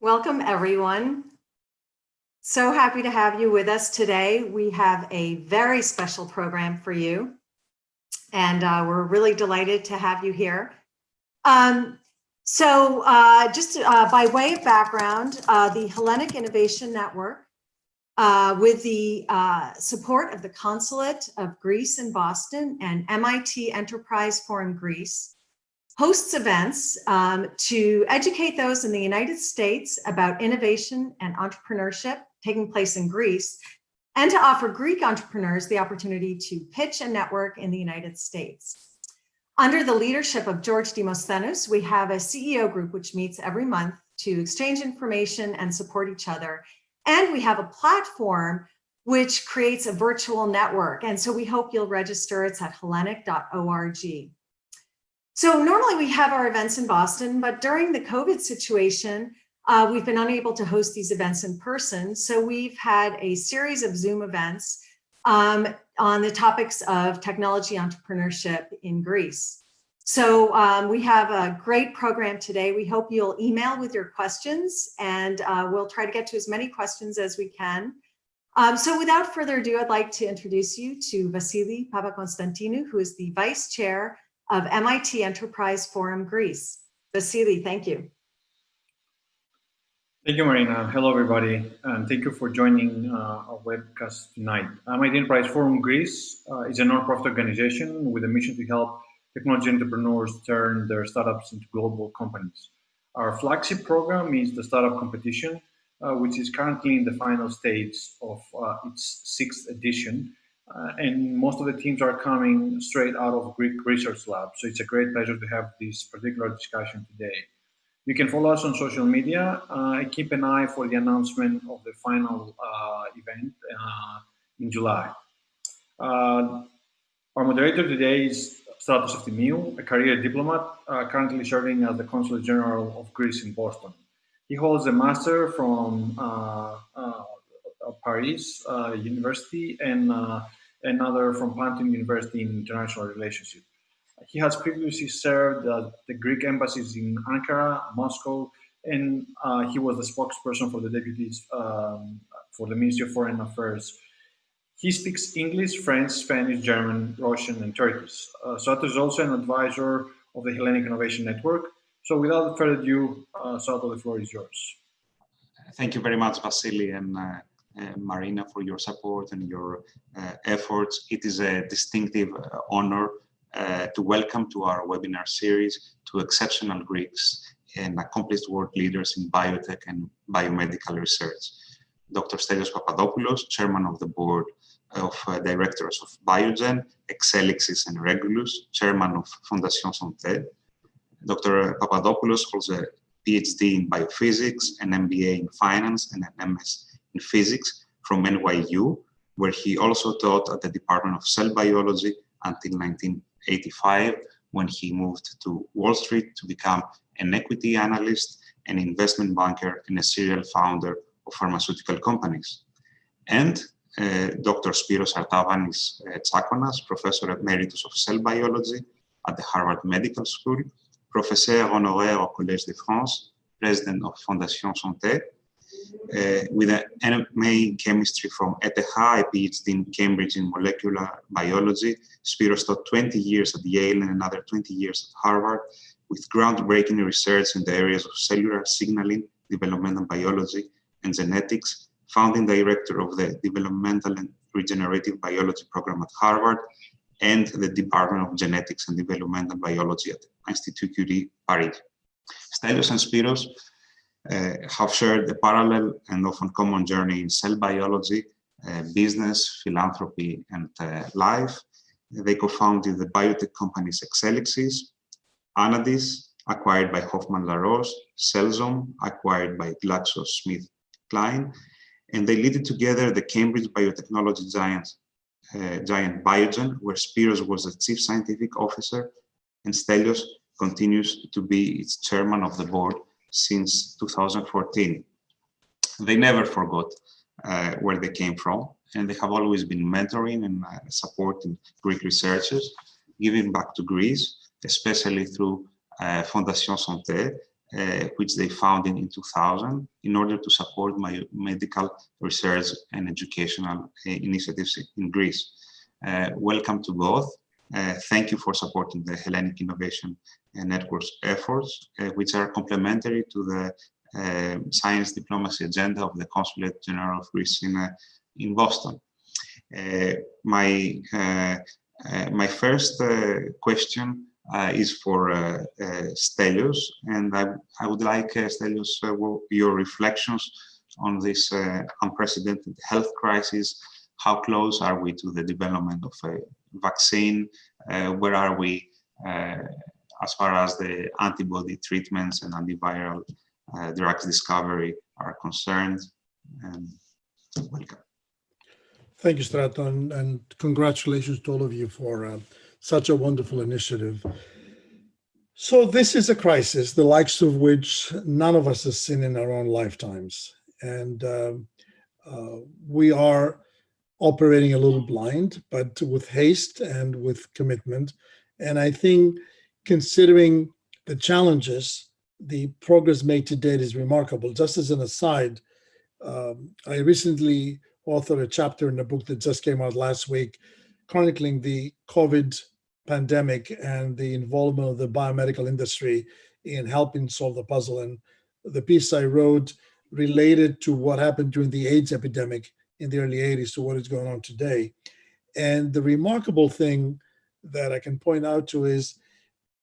Welcome, everyone. So happy to have you with us today. We have a very special program for you, and we're really delighted to have you here. Just by way of background, the Hellenic Innovation Network, with the support of the Consulate of Greece in Boston and MIT Enterprise Forum Greece, hosts events to educate those in the United States about innovation and entrepreneurship taking place in Greece, and to offer Greek entrepreneurs the opportunity to pitch and network in the United States. Under the leadership of George Demosthenes, we have a CEO group which meets every month to exchange information and support each other. And we have a platform which creates a virtual network. And so we hope you'll register. It's at hellenic.org. So normally we have our events in Boston, but during the COVID situation, we've been unable to host these events in person. So we've had a series of Zoom events on the topics of technology entrepreneurship in Greece. So we have a great program today. We hope you'll email with your questions, and we'll try to get to as many questions as we can. So without further ado, I'd like to introduce you to Vasili Papakonstantinou, who is the Vice Chair of MIT Enterprise Forum Greece. Vasili, thank you. Thank you, Marina. Hello, everybody, and thank you for joining our webcast tonight. MIT Enterprise Forum Greece is a non-profit organization with a mission to help technology entrepreneurs turn their startups into global companies. Our flagship program is the Startup Competition, which is currently in the final stage of its 6th edition. And most of the teams are coming straight out of Greek research labs. So it's a great pleasure to have this particular discussion today. You can follow us on social media. Keep an eye for the announcement of the final event in July. Our moderator today is Stelios Papadopoulos, a career diplomat currently serving as the Consul General of Greece in Boston. He holds a master from Paris University and another from Pantheon University in International Relationship. He has previously served at the Greek embassies in Ankara, Moscow, and he was the spokesperson for the deputies for the Ministry of Foreign Affairs. He speaks English, French, Spanish, German, Russian, and Turkish. Sato is also an advisor of the Hellenic Innovation Network. So without further ado, Sato, the floor is yours. Thank you very much, Vasili and Marina, for your support and your efforts. It is a distinctive honor to welcome to our webinar series two exceptional Greeks and accomplished world leaders in biotech and biomedical research. Dr. Stelios Papadopoulos, Chairman of the Board of Directors of Biogen, Exelixis and Regulus, Chairman of Fondation Santé. Dr. Papadopoulos holds a PhD in biophysics, an MBA in finance, and an MS in physics from NYU, where he also taught at the Department of Cell Biology until 1985, when he moved to Wall Street to become an equity analyst, an investment banker, and a serial founder of pharmaceutical companies. And Dr. Artavanis-Tsakonas, Professor Emeritus of Cell Biology at the Harvard Medical School, Professeur Honoraire au Collège de France, President of Fondation Santé, with an MA in chemistry from 𝗕𝗏, a PhD in Cambridge in molecular biology. Spiros taught 20 years at Yale and another 20 years at Harvard, with groundbreaking research in the areas of cellular signaling, developmental biology, and genetics, founding director of the Developmental and Regenerative Biology program at Harvard, and the Department of Genetics and Developmental Biology at Institut Curie, Paris. Stelios and Spiros have shared a parallel and often common journey in cell biology, business, philanthropy, and life. They co-founded the biotech companies Exelixis, Anadys, acquired by Hoffman-La Roche, Cellzome, acquired by GlaxoSmithKline, and they lead together the Cambridge biotechnology giant Biogen, where Spiros was the chief scientific officer, and Stelios continues to be its chairman of the board since 2014. They never forgot where they came from, and they have always been mentoring and supporting Greek researchers, giving back to Greece, especially through Fondation Santé, which they founded in 2000 in order to support medical research and educational initiatives in Greece. Welcome to both. Thank you for supporting the Hellenic Innovation Network's efforts, which are complementary to the science diplomacy agenda of the Consulate General of Greece in Boston. My first question is for Stelios, and I would like, Stelios, your reflections on this unprecedented health crisis. How close are we to the development of a vaccine? Where are we as far as the antibody treatments and antiviral drugs discovery are concerned? Welcome. Thank you, Straton, and congratulations to all of you for such a wonderful initiative. So this is a crisis, the likes of which none of us has seen in our own lifetimes. And we are operating a little blind, but with haste and with commitment. And I think considering the challenges, the progress made to date is remarkable. Just as an aside, I recently authored a chapter in a book that just came out last week, chronicling the COVID pandemic and the involvement of the biomedical industry in helping solve the puzzle. And the piece I wrote related to what happened during the AIDS epidemic in the early 80s to what is going on today. And the remarkable thing that I can point out to is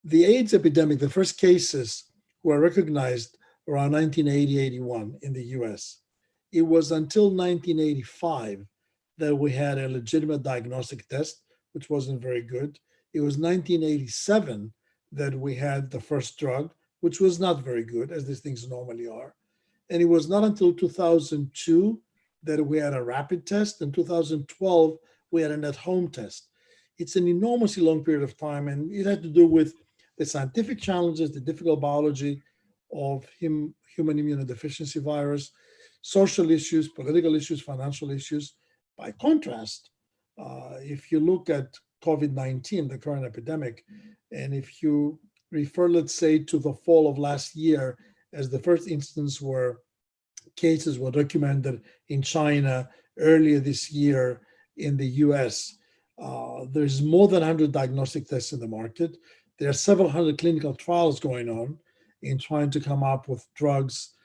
the AIDS epidemic, the first cases were recognized around 1980-81 in the US. It was until 1985 that we had a legitimate diagnostic test, which wasn't very good. It was 1987 that we had the first drug, which was not very good, as these things normally are. And it was not until 2002 that we had a rapid test. In 2012, we had an at-home test. It's an enormously long period of time, and it had to do with the scientific challenges, the difficult biology of human immunodeficiency virus, social issues, political issues, financial issues. By contrast, if you look at COVID-19, the current epidemic, and if you refer, let's say, to the fall of last year as the first instance where cases were documented in China, earlier this year in the US, there's more than 100 diagnostic tests in the market. There are several hundred clinical trials going on in trying to come up with drugs,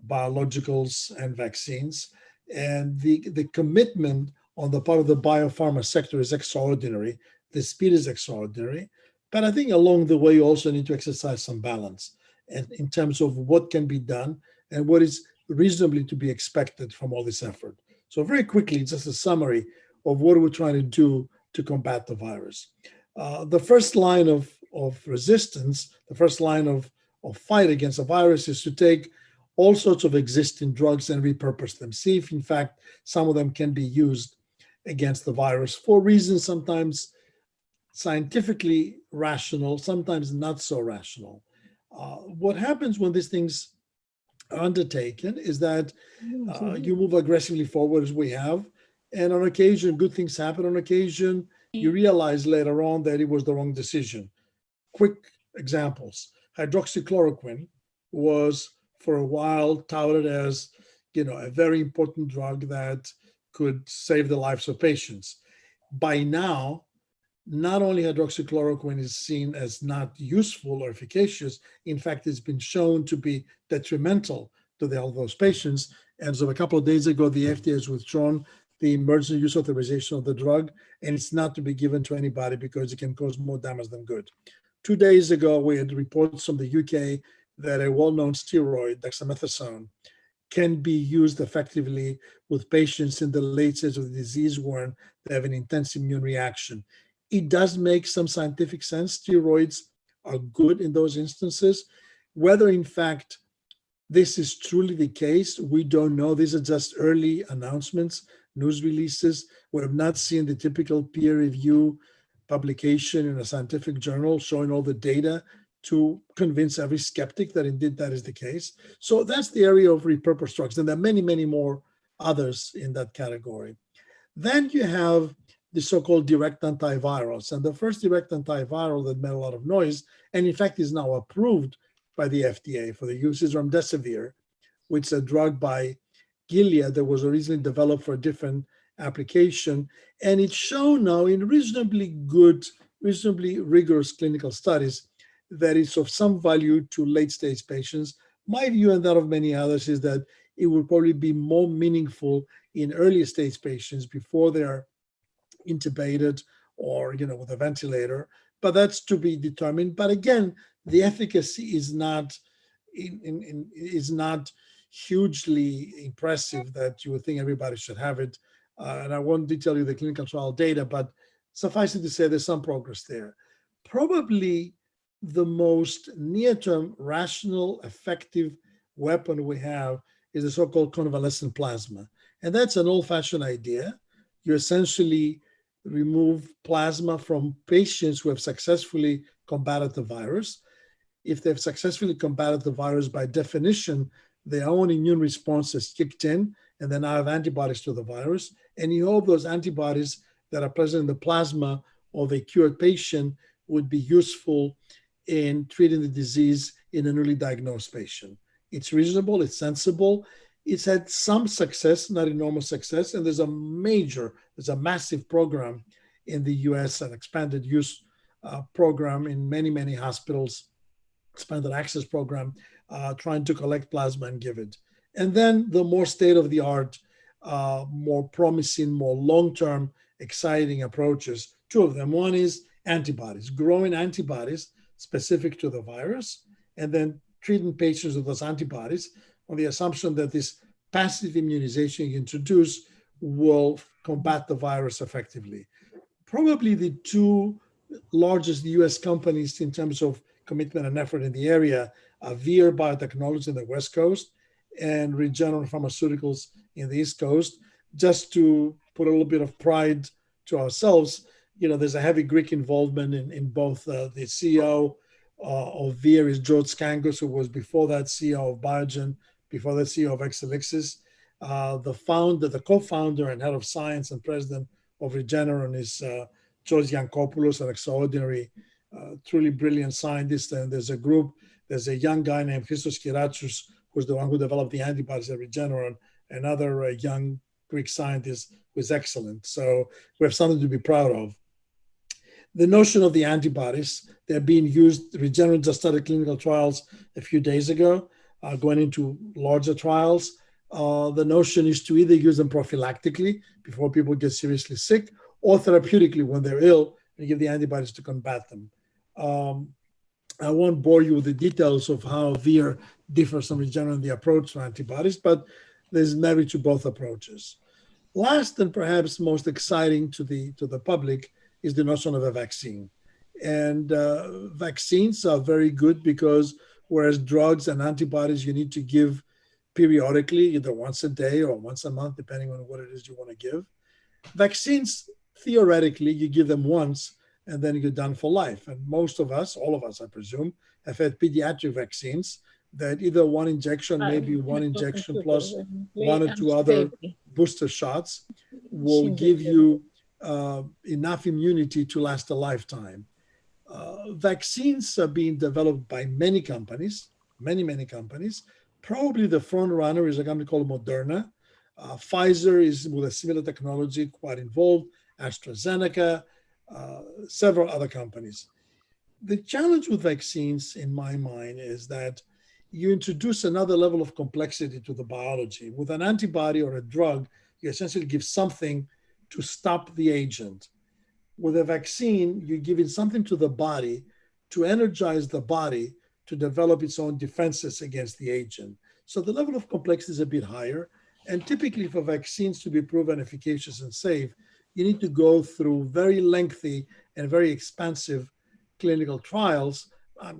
biologicals, and vaccines. And the commitment on the part of the biopharma sector is extraordinary. The speed is extraordinary. But I think along the way, you also need to exercise some balance and in terms of what can be done and what is reasonably to be expected from all this effort. So very quickly, just a summary of what we're trying to do to combat the virus. The first line of resistance, the first line of fight against the virus is to take all sorts of existing drugs and repurpose them. See if, in fact, some of them can be used against the virus for reasons sometimes scientifically rational, sometimes not so rational. What happens when these things are undertaken is that you move aggressively forward as we have, and on occasion, good things happen. On occasion, you realize later on that it was the wrong decision. Quick examples. Hydroxychloroquine was for a while touted as, a very important drug that could save the lives of patients. By now, not only hydroxychloroquine is seen as not useful or efficacious, in fact, it's been shown to be detrimental to the health of those patients. And so a couple of days ago, the FDA has withdrawn the emergency use authorization of the drug, and it's not to be given to anybody because it can cause more damage than good. 2 days ago, we had reports from the UK that a well-known steroid, dexamethasone, can be used effectively with patients in the late stage of the disease where they have an intense immune reaction. It does make some scientific sense. Steroids are good in those instances. Whether, in fact, this is truly the case, we don't know. These are just early announcements, news releases. We have not seen the typical peer review publication in a scientific journal showing all the data to convince every skeptic that indeed that is the case. So that's the area of repurposed drugs. And there are many, many more others in that category. Then you have the so-called direct antivirals. And the first direct antiviral that made a lot of noise, and in fact is now approved by the FDA. For the use is remdesivir, which is a drug by Gilead that was originally developed for a different application. And it's shown now in reasonably rigorous clinical studies that it's of some value to late-stage patients. My view and that of many others is that it will probably be more meaningful in early stage patients before they're intubated or with a ventilator, but that's to be determined. But again, the efficacy is not hugely impressive that you would think everybody should have it. And I won't detail you the clinical trial data, but suffice it to say there's some progress there. Probably the most near-term, rational, effective weapon we have is the so-called convalescent plasma. And that's an old-fashioned idea. You essentially remove plasma from patients who have successfully combated the virus. If they've successfully combated the virus, by definition, their own immune response has kicked in, and they now have antibodies to the virus. And you hope those antibodies that are present in the plasma of a cured patient would be useful in treating the disease in a newly diagnosed patient. It's reasonable, it's sensible. It's had some success, not enormous success, and there's a massive program in the US, an expanded use program in many, many hospitals, expanded access program, trying to collect plasma and give it. And then the more state-of-the-art, more promising, more long-term, exciting approaches, two of them. One is antibodies, growing antibodies specific to the virus, and then treating patients with those antibodies on the assumption that this passive immunization you introduce will combat the virus effectively. Probably the two largest US companies in terms of commitment and effort in the area are Vir Biotechnology in the West Coast and Regeneron Pharmaceuticals in the East Coast. Just to put a little bit of pride to ourselves, there's a heavy Greek involvement in both. The CEO of Vir is George Skangos, who was before that CEO of Biogen, before that CEO of Exelixis. The co-founder and head of science and president of Regeneron is George Yancopoulos, an extraordinary, truly brilliant scientist. And there's a young guy named Christos Kyratsous, who's the one who developed the antibodies at Regeneron, another young Greek scientist who is excellent. So we have something to be proud of. The notion of the antibodies, they're being used. Regeneron just started clinical trials a few days ago, going into larger trials. The notion is to either use them prophylactically before people get seriously sick, or therapeutically when they're ill, and give the antibodies to combat them. I won't bore you with the details of how Vir differs from Regeneron in the approach to antibodies, but there's merit to both approaches. Last and perhaps most exciting to the public is the notion of a vaccine. And vaccines are very good because whereas drugs and antibodies you need to give periodically, either once a day or once a month, depending on what it is you want to give, vaccines, theoretically, you give them once and then you're done for life. And most of us, all of us, I presume, have had pediatric vaccines that either one injection, maybe one injection plus one or two other booster shots will give you enough immunity to last a lifetime. Vaccines are being developed by many companies, many companies. Probably the front runner is a company called Moderna. Pfizer is with a similar technology, quite involved. AstraZeneca, several other companies. The challenge with vaccines, in my mind, is that you introduce another level of complexity to the biology. With an antibody or a drug, you essentially give something to stop the agent. With a vaccine, you're giving something to the body to energize the body to develop its own defenses against the agent. So the level of complexity is a bit higher. And typically for vaccines to be proven efficacious and safe, you need to go through very lengthy and very expensive clinical trials.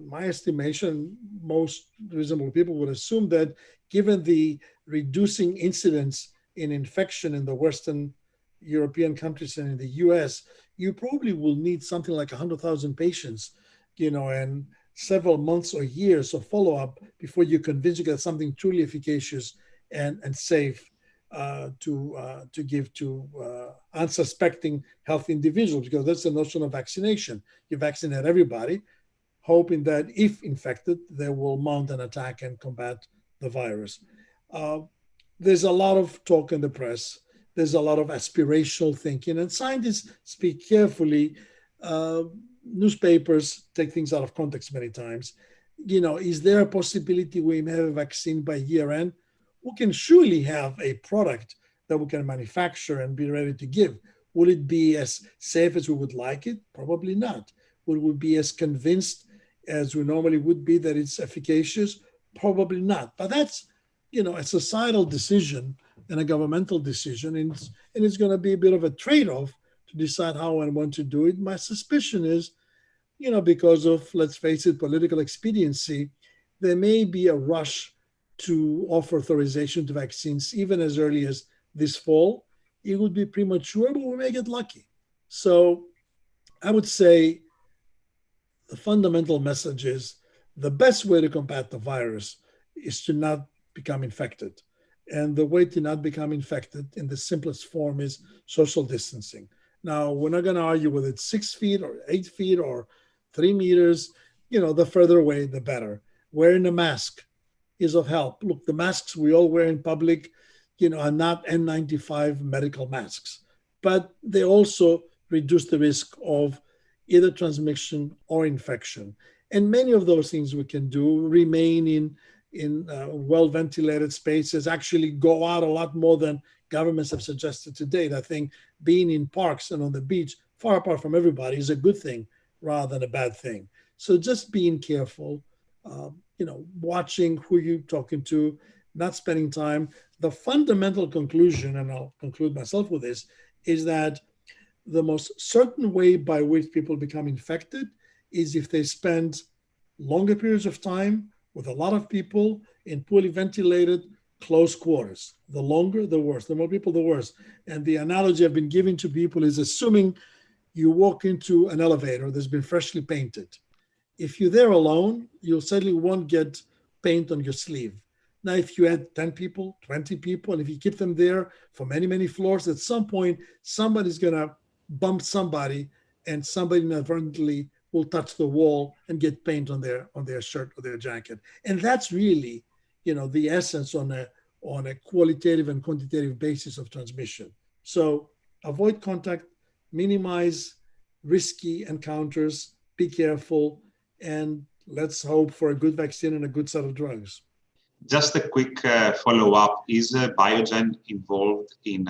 My estimation, most reasonable people would assume that given the reducing incidence in infection in the Western European countries and in the US, you probably will need something like 100,000 patients, and several months or years of follow-up before you convince you get something truly efficacious and safe to give to unsuspecting healthy individuals, because that's the notion of vaccination. You vaccinate everybody, hoping that if infected, they will mount an attack and combat the virus. There's a lot of talk in the press. There's a lot of aspirational thinking, and scientists speak carefully. Newspapers take things out of context many times. Is there a possibility we may have a vaccine by year end? We can surely have a product that we can manufacture and be ready to give. Will it be as safe as we would like it? Probably not. Will we be as convinced as we normally would be that it's efficacious? Probably not. But that's, a societal decision and a governmental decision, and it's going to be a bit of a trade-off to decide how and when to do it. My suspicion is, because of, let's face it, political expediency, there may be a rush to offer authorization to vaccines even as early as this fall. It would be premature, but we may get lucky. So I would say the fundamental message is the best way to combat the virus is to not become infected. And the way to not become infected in the simplest form is social distancing. Now, we're not going to argue whether it's 6 feet or 8 feet or 3 meters. The further away, the better. Wearing a mask is of help. Look, the masks we all wear in public, are not N95 medical masks, but they also reduce the risk of either transmission or infection. And many of those things we can do, remain in well-ventilated spaces, actually go out a lot more than governments have suggested to date. I think being in parks and on the beach, far apart from everybody, is a good thing rather than a bad thing. So just being careful, watching who you're talking to, not spending time. The fundamental conclusion, and I'll conclude myself with this, is that the most certain way by which people become infected is if they spend longer periods of time with a lot of people in poorly ventilated, close quarters. The longer, the worse. The more people, the worse. And the analogy I've been giving to people is assuming you walk into an elevator that's been freshly painted. If you're there alone, you certainly won't get paint on your sleeve. Now, if you add 10 people, 20 people, and if you keep them there for many, many floors, at some point, somebody's going to bump somebody, and somebody inadvertently will touch the wall and get paint on their shirt or their jacket. And that's really, the essence on a qualitative and quantitative basis of transmission. So avoid contact, minimize risky encounters, be careful, and let's hope for a good vaccine and a good set of drugs. Just a quick follow-up. Is Biogen involved in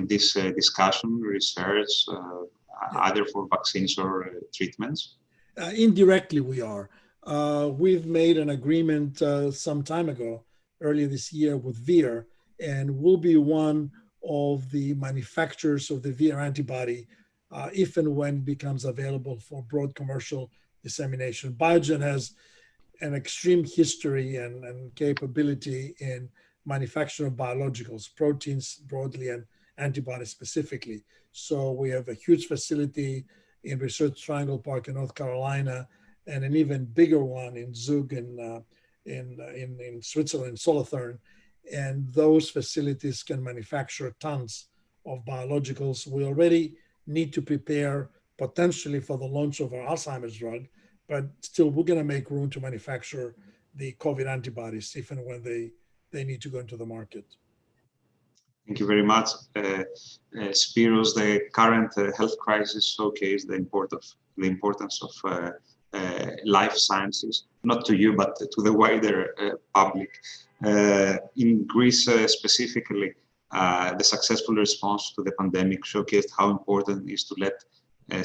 this discussion, research, either for vaccines or treatments? Indirectly, we are. We've made an agreement some time ago, earlier this year, with Vir, and we'll be one of the manufacturers of the Vir antibody if and when it becomes available for broad commercial dissemination. Biogen has an extreme history and capability in manufacture of biologicals, proteins broadly and antibodies specifically. So we have a huge facility in Research Triangle Park in North Carolina, and an even bigger one in Zug in Switzerland, Solothurn. And those facilities can manufacture tons of biologicals. We already need to prepare potentially for the launch of our Alzheimer's drug, but still we're going to make room to manufacture the COVID antibodies if and when they need to go into the market. Thank you very much. Spyros, the current health crisis showcased the importance of life sciences, not to you, but to the wider public. In Greece specifically, the successful response to the pandemic showcased how important it is to let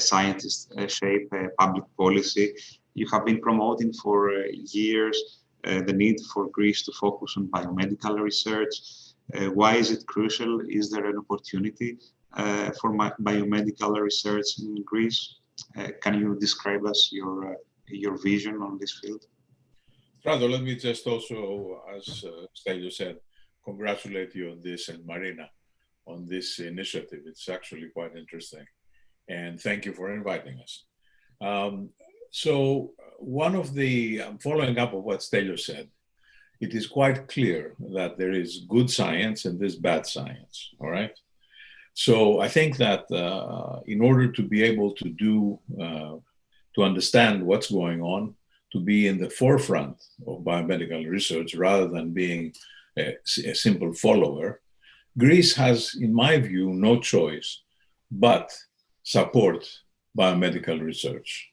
scientists shape public policy. You have been promoting for years the need for Greece to focus on biomedical research. Why is it crucial? Is there an opportunity for biomedical research in Greece? Can you describe us your vision on this field? Stratos, let me just also, as Stelios said, congratulate you on this, and Marina on this initiative. It's actually quite interesting. And thank you for inviting us. So one of the, following up of what Stelios said, it is quite clear that there is good science and there's bad science, all right? So I think that in order to be able to to understand what's going on, to be in the forefront of biomedical research rather than being a simple follower, Greece has, in my view, no choice but support biomedical research.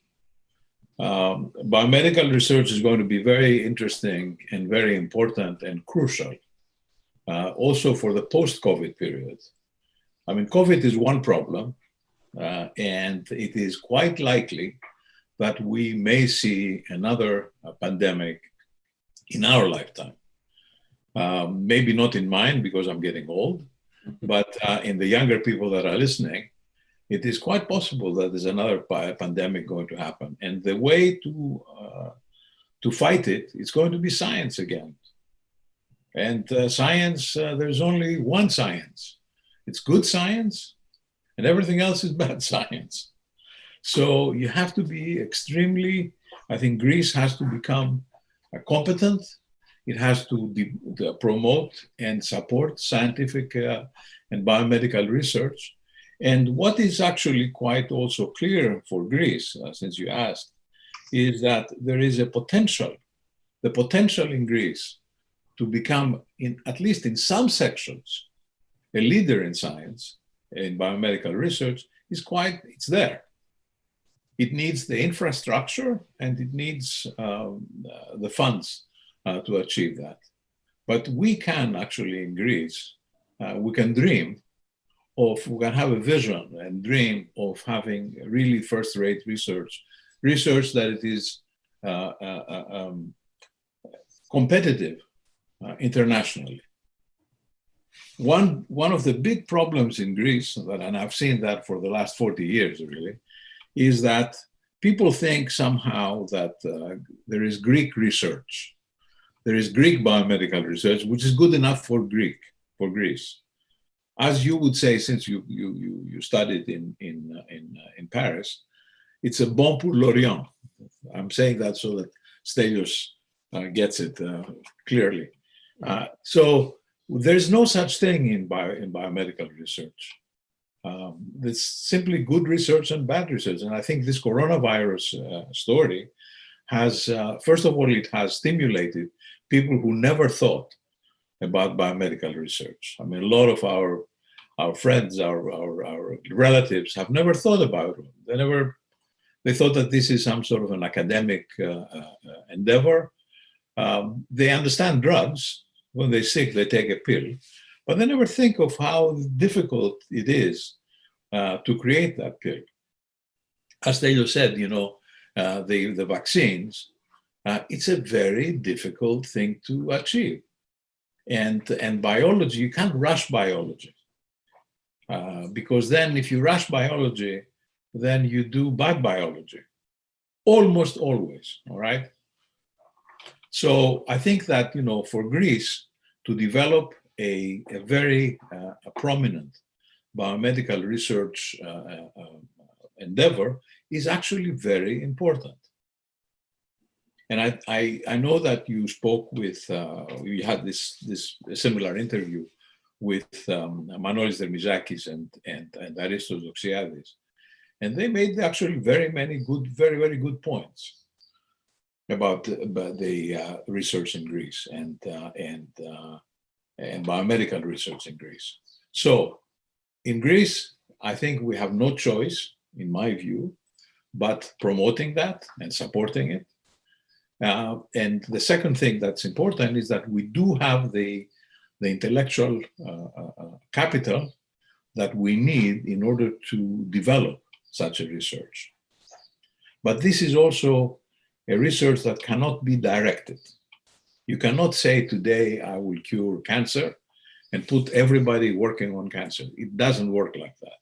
Biomedical research is going to be very interesting and very important and crucial, also for the post-COVID period. I mean, COVID is one problem, and it is quite likely that we may see another pandemic in our lifetime. Maybe not in mine because I'm getting old, but in the younger people that are listening, it is quite possible that there's another pandemic going to happen. And the way to fight it is going to be science again. And science, there's only one science. It's good science, and everything else is bad science. So you have to be extremely, I think Greece has to become competent. It has to promote and support scientific and biomedical research. And what is actually quite also clear for Greece, since you asked, is that there is a potential, the potential in Greece to become, at least in some sections, a leader in science, in biomedical research, it's there. It needs the infrastructure and it needs the funds to achieve that. But we can actually in Greece, we can have a vision and dream of having really first-rate research that it is competitive internationally. One of the big problems in Greece, and I've seen that for the last 40 years really, is that people think somehow that there is Greek research. There is Greek biomedical research, which is good enough for Greece. As you would say, since you studied in Paris, it's a bon pour l'Orient. I'm saying that so that Stelios gets it clearly. So there's no such thing in biomedical research. It's simply good research and bad research. And I think this coronavirus story has, first of all, it has stimulated people who never thought about biomedical research. I mean, a lot of our friends, our relatives have never thought about it. They thought that this is some sort of an academic endeavor. They understand drugs. When they're sick, they take a pill, but they never think of how difficult it is to create that pill. As Stelios said, the vaccines, it's a very difficult thing to achieve. And biology, you can't rush biology. Because then if you rush biology, then you do bad biology. Almost always, all right? So I think that, for Greece to develop a very prominent biomedical research endeavor is actually very important. And I know that you spoke with, you had this similar interview with Manolis Dermizakis and Aristos Doxiadis. And they made actually very very good points about the research in Greece and biomedical research in Greece. So in Greece, I think we have no choice, in my view, but promoting that and supporting it. And the second thing that's important is that we do have the intellectual capital that we need in order to develop such a research. But this is also a research that cannot be directed. You cannot say today I will cure cancer and put everybody working on cancer. It doesn't work like that.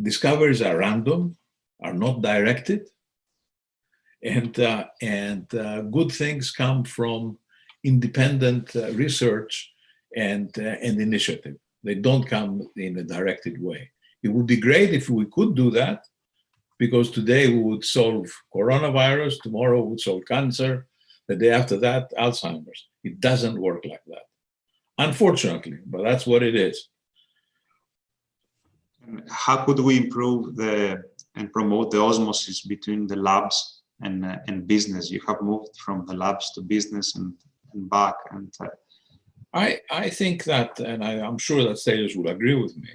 Discoveries are random, are not directed, and good things come from independent research and initiative. They don't come in a directed way. It would be great if we could do that, because today we would solve coronavirus, tomorrow we would solve cancer, the day after that, Alzheimer's. It doesn't work like that, unfortunately, but that's what it is. How could we improve the and promote the osmosis between the labs and business. You have moved from the labs to business and back. And I think that, and I'm sure that Stelios will agree with me,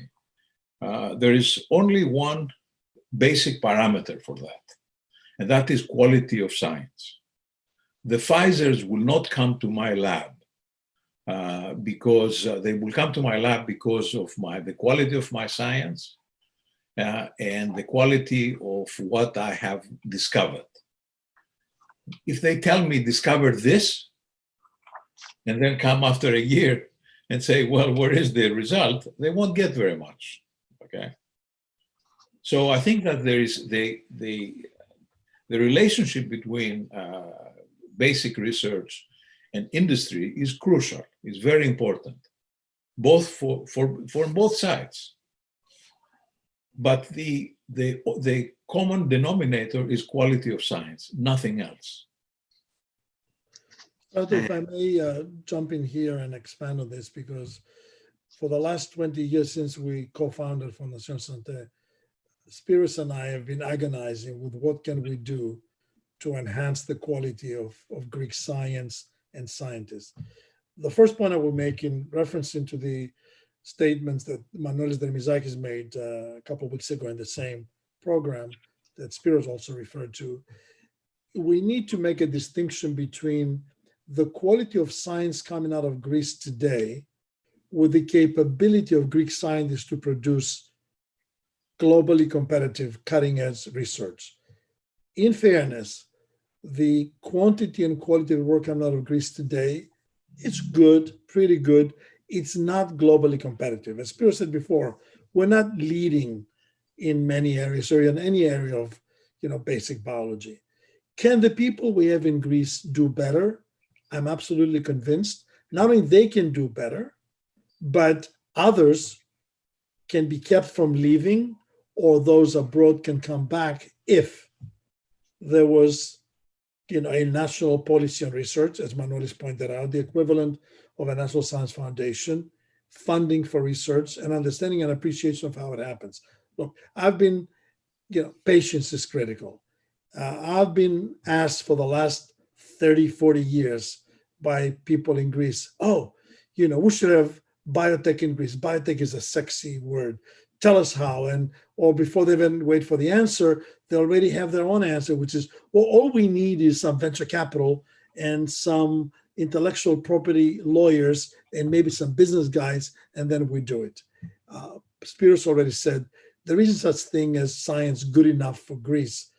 there is only one basic parameter for that, and that is quality of science. The Pfizers will not come to my lab because they will come to my lab because of the quality of my science and the quality of what I have discovered. If they tell me discover this, and then come after a year and say, well, where is the result? They won't get very much, okay? So I think that there is the relationship between basic research and industry is crucial, is very important, both for both sides. But the common denominator is quality of science, nothing else. If I may jump in here and expand on this, because for the last 20 years since we co-founded Fondation Santé, Spyros and I have been agonizing with what can we do to enhance the quality of Greek science and scientists. The first point I will make in reference into the statements that Manolis Dermizakis made a couple of weeks ago in the same program that Spyros also referred to, we need to make a distinction between the quality of science coming out of Greece today with the capability of Greek scientists to produce globally competitive cutting-edge research. In fairness, the quantity and quality of work coming out of Greece today, it's good, pretty good. It's not globally competitive. As Spyros said before, we're not leading in many areas or in any area of basic biology. Can the people we have in Greece do better? I'm absolutely convinced. Not only they can do better, but others can be kept from leaving, or those abroad can come back if there was a national policy on research, as Manolis pointed out, the equivalent of a National Science Foundation, funding for research, and understanding and appreciation of how it happens. Look, I've been, patience is critical. I've been asked for the last 30, 40 years by people in Greece, we should have biotech in Greece. Biotech is a sexy word. Tell us how. Or before they even wait for the answer, they already have their own answer, which is, well, all we need is some venture capital and some intellectual property lawyers and maybe some business guys, and then we do it. Spyros already said, there isn't such thing as science good enough for Greece.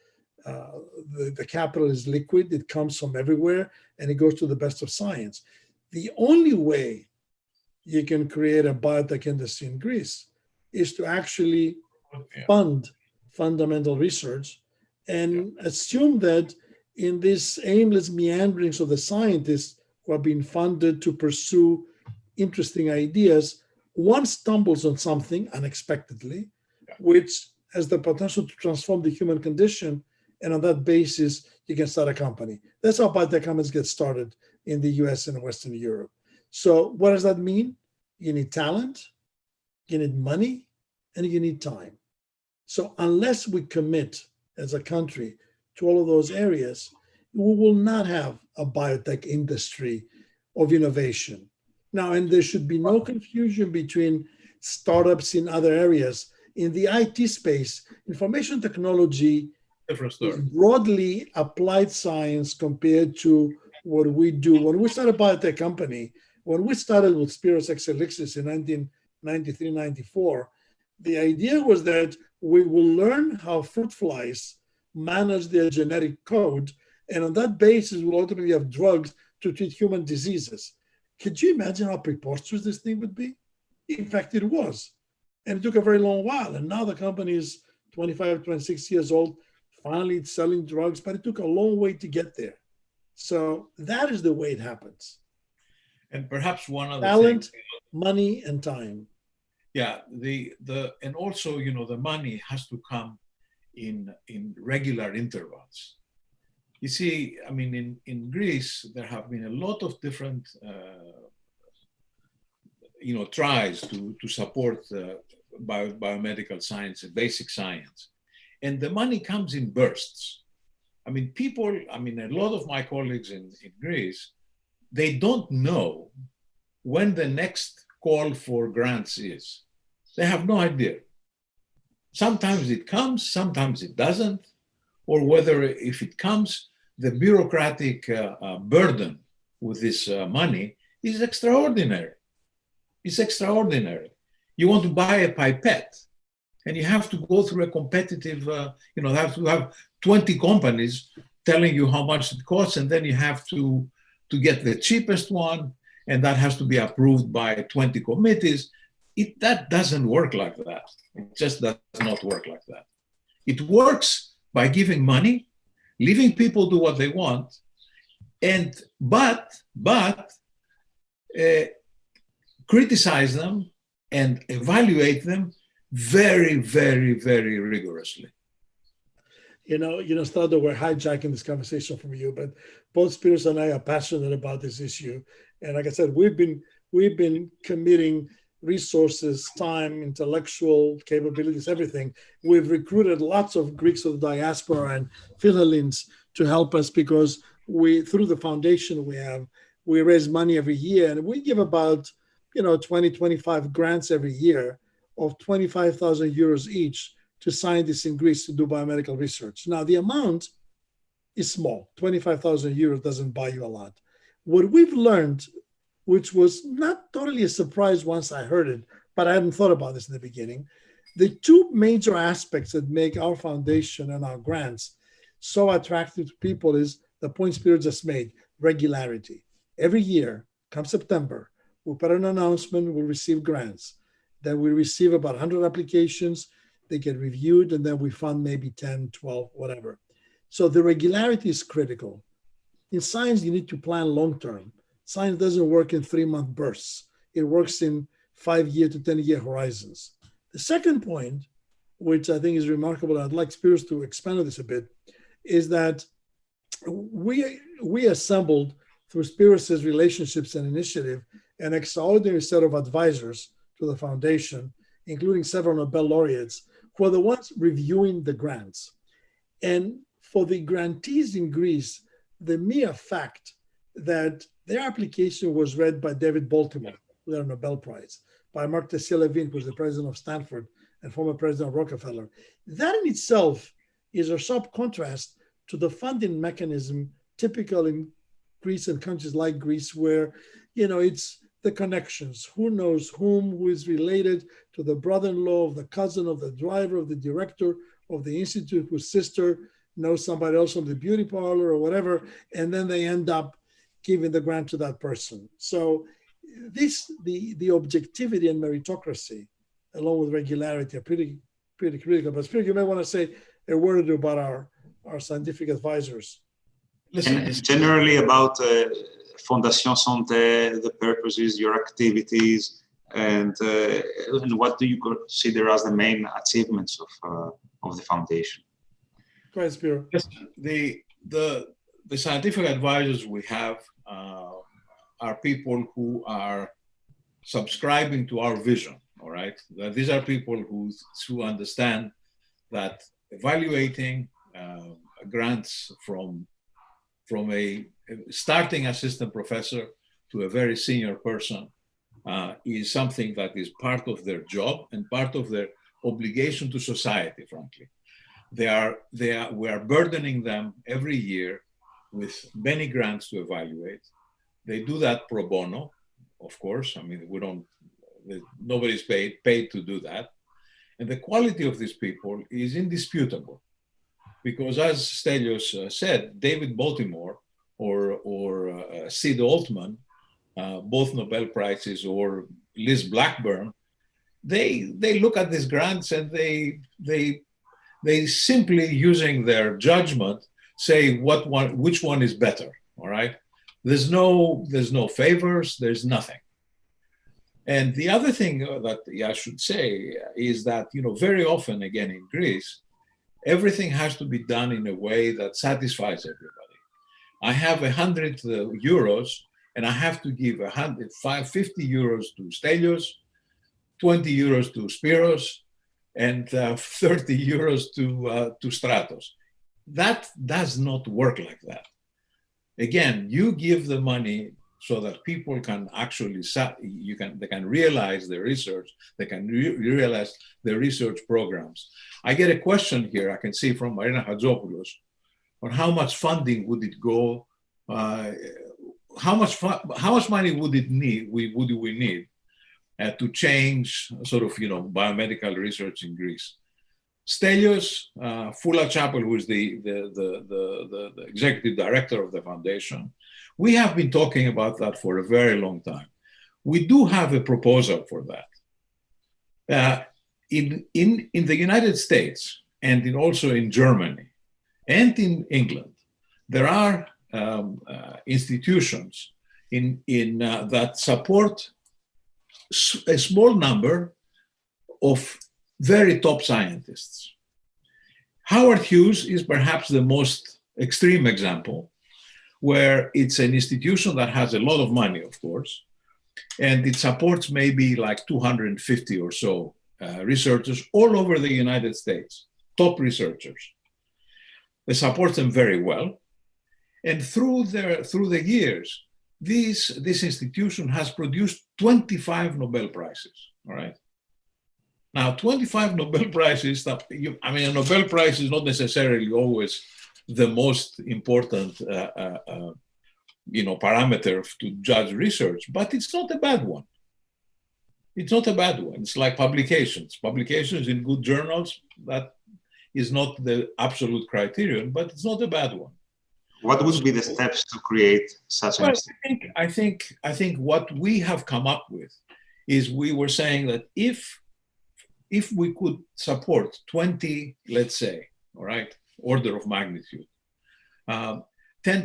The capital is liquid, it comes from everywhere, and it goes to the best of science. The only way you can create a biotech industry in Greece is to actually fund fundamental research and assume that in these aimless meanderings of the scientists who are being funded to pursue interesting ideas, one stumbles on something unexpectedly, which has the potential to transform the human condition. And on that basis, you can start a company. That's how biotech companies get started in the US and Western Europe. So what does that mean? You need talent, you need money, and you need time. So unless we commit as a country to all of those areas, we will not have a biotech industry of innovation. Now, and there should be no confusion between startups in other areas. In the IT space, information technology is broadly applied science compared to what we do. When we started a biotech company, when we started with Spyros Exelixis in 1993, 94, the idea was that we will learn how fruit flies manage their genetic code, and on that basis, we'll ultimately have drugs to treat human diseases. Could you imagine how preposterous this thing would be? In fact, it was. And it took a very long while. And now the company is 25, 26 years old, finally it's selling drugs, but it took a long way to get there. So that is the way it happens. And perhaps one other talent, thing, money, and time. Yeah, and also, the money has to come in regular intervals. You see, I mean, in Greece, there have been a lot of different, tries to support biomedical science and basic science. And the money comes in bursts. I mean, a lot of my colleagues in Greece, they don't know when the next call for grants is. They have no idea. Sometimes it comes, sometimes it doesn't, or whether if it comes, the bureaucratic burden with this money is extraordinary. It's extraordinary. You want to buy a pipette, and you have to go through a competitive, have to have 20 companies telling you how much it costs, and then you have to get the cheapest one, and that has to be approved by 20 committees. That doesn't work like that. It just does not work like that. It works by giving money, leaving people do what they want, but criticize them and evaluate them very, very, very rigorously. Stado, we're hijacking this conversation from you, but both Spyros and I are passionate about this issue. And like I said, we've been committing resources, time, intellectual capabilities, everything. We've recruited lots of Greeks of the diaspora and Philhellenes to help us because through the foundation we raise money every year, and we give about 20, 25 grants every year of 25,000 euros each to scientists in Greece to do biomedical research. Now, the amount is small. 25,000 euros doesn't buy you a lot. What we've learned, which was not totally a surprise once I heard it, but I hadn't thought about this in the beginning, the two major aspects that make our foundation and our grants so attractive to people is the point Spyros just made, regularity. Every year, come September, we put an announcement, we'll receive grants. Then we receive about 100 applications, they get reviewed, and then we fund maybe 10, 12, whatever. So the regularity is critical. In science, you need to plan long-term. Science doesn't work in 3-month bursts. It works in 5-year to 10-year horizons. The second point, which I think is remarkable, I'd like Spyros to expand on this a bit, is that we assembled, through Spyros' relationships and initiative, an extraordinary set of advisors to the foundation, including several Nobel laureates, who are the ones reviewing the grants. And for the grantees in Greece, the mere fact that their application was read by David Baltimore, who got a Nobel Prize, by Mark Tessier-Levine, who was the president of Stanford and former president of Rockefeller, that in itself is a sharp contrast to the funding mechanism typical in Greece and countries like Greece, where, it's the connections, who knows whom, who is related to the brother-in-law of the cousin of the driver of the director of the institute, whose sister knows somebody else from the beauty parlor or whatever, and then they end up giving the grant to that person. So the objectivity and meritocracy, along with regularity, are pretty critical. But Spyros, you may want to say a word or two about our scientific advisors. And generally about Fondation Santé, the purposes, your activities, and what do you consider as the main achievements of the foundation? Go ahead, Spyros. Yes, the scientific advisors we have are people who are subscribing to our vision, all right? These are people who understand that evaluating grants from a starting assistant professor to a very senior person is something that is part of their job and part of their obligation to society, frankly. We are burdening them every year with many grants to evaluate. They do that pro bono, of course. I mean, nobody's paid to do that. And the quality of these people is indisputable. Because as Stelios said, David Baltimore or Sid Altman, both Nobel Prizes, or Liz Blackburn, they look at these grants and they simply, using their judgment, say which one is better. All right, there's no favors, there's nothing. And the other thing that I should say is that very often, again in Greece, everything has to be done in a way that satisfies everybody. I have 100 euros, and I have to give 50 euros to Stelios, 20 euros to Spyros, and 30 euros to Stratos. That does not work like that. Again, you give the money so that people can actually, they can realize their research, they can realize their research programs. I get a question here, I can see from Marina Hatzopoulos, on how much funding would it go, how much money would it need, would we need to change sort of, biomedical research in Greece. Stelios Papadopoulos, who is the executive director of the foundation, we have been talking about that for a very long time. We do have a proposal for that. In the United States and also in Germany and in England, there are institutions that support a small number of very top scientists. Howard Hughes is perhaps the most extreme example, where it's an institution that has a lot of money, of course, and it supports maybe like 250 or so researchers all over the United States, top researchers. They support them very well. And through the years, this institution has produced 25 Nobel Prizes, all right? Now, 25 Nobel Prizes, a Nobel Prize is not necessarily always the most important parameter to judge research, but it's not a bad one. It's not a bad one. It's like publications. Publications in good journals, that is not the absolute criterion, but it's not a bad one. What would be the steps to create such an institution? I think what we have come up with is we were saying that if we could support 20, let's say, all right, order of magnitude, 10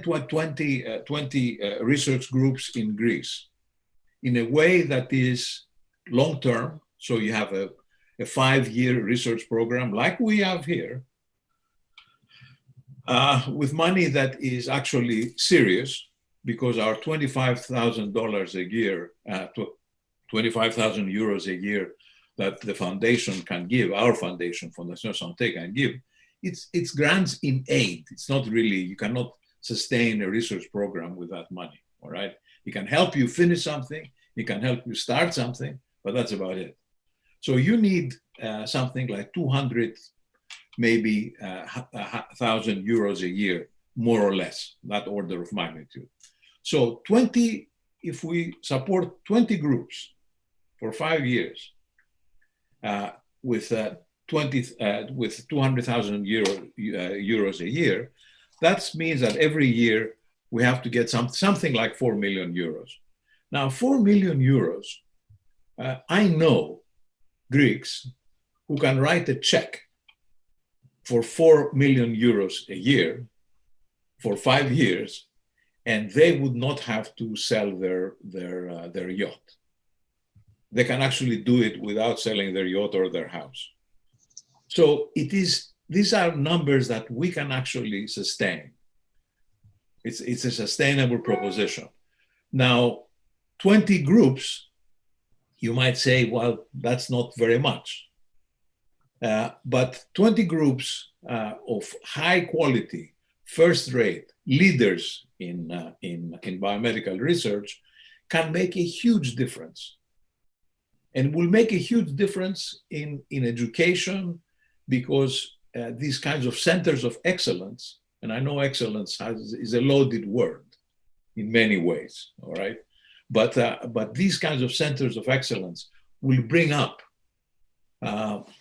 to 20 research groups in Greece in a way that is long-term, so you have a 5-year research program like we have here, with money that is actually serious, because our $25,000 a year, 25,000 euros a year that the foundation can give, our foundation, Fondation Santé, can give, it's grants in aid. It's not really, you cannot sustain a research program with that money, all right? It can help you finish something, it can help you start something, but that's about it. So you need something like 200, maybe 1,000 euros a year, more or less, that order of magnitude. So if we support 20 groups for 5 years with 200,000 euros a year, that means that every year we have to get something like 4 million euros. Now, 4 million euros, I know Greeks who can write a check for 4 million euros a year for 5 years, and they would not have to sell their yacht. They can actually do it without selling their yacht or their house. So these are numbers that we can actually sustain. It's a sustainable proposition. Now, 20 groups, you might say, well, that's not very much. But 20 groups of high quality, first-rate leaders in biomedical research can make a huge difference. And will make a huge difference in education, because these kinds of centers of excellence, and I know excellence is a loaded word in many ways, all right? But these kinds of centers of excellence will bring up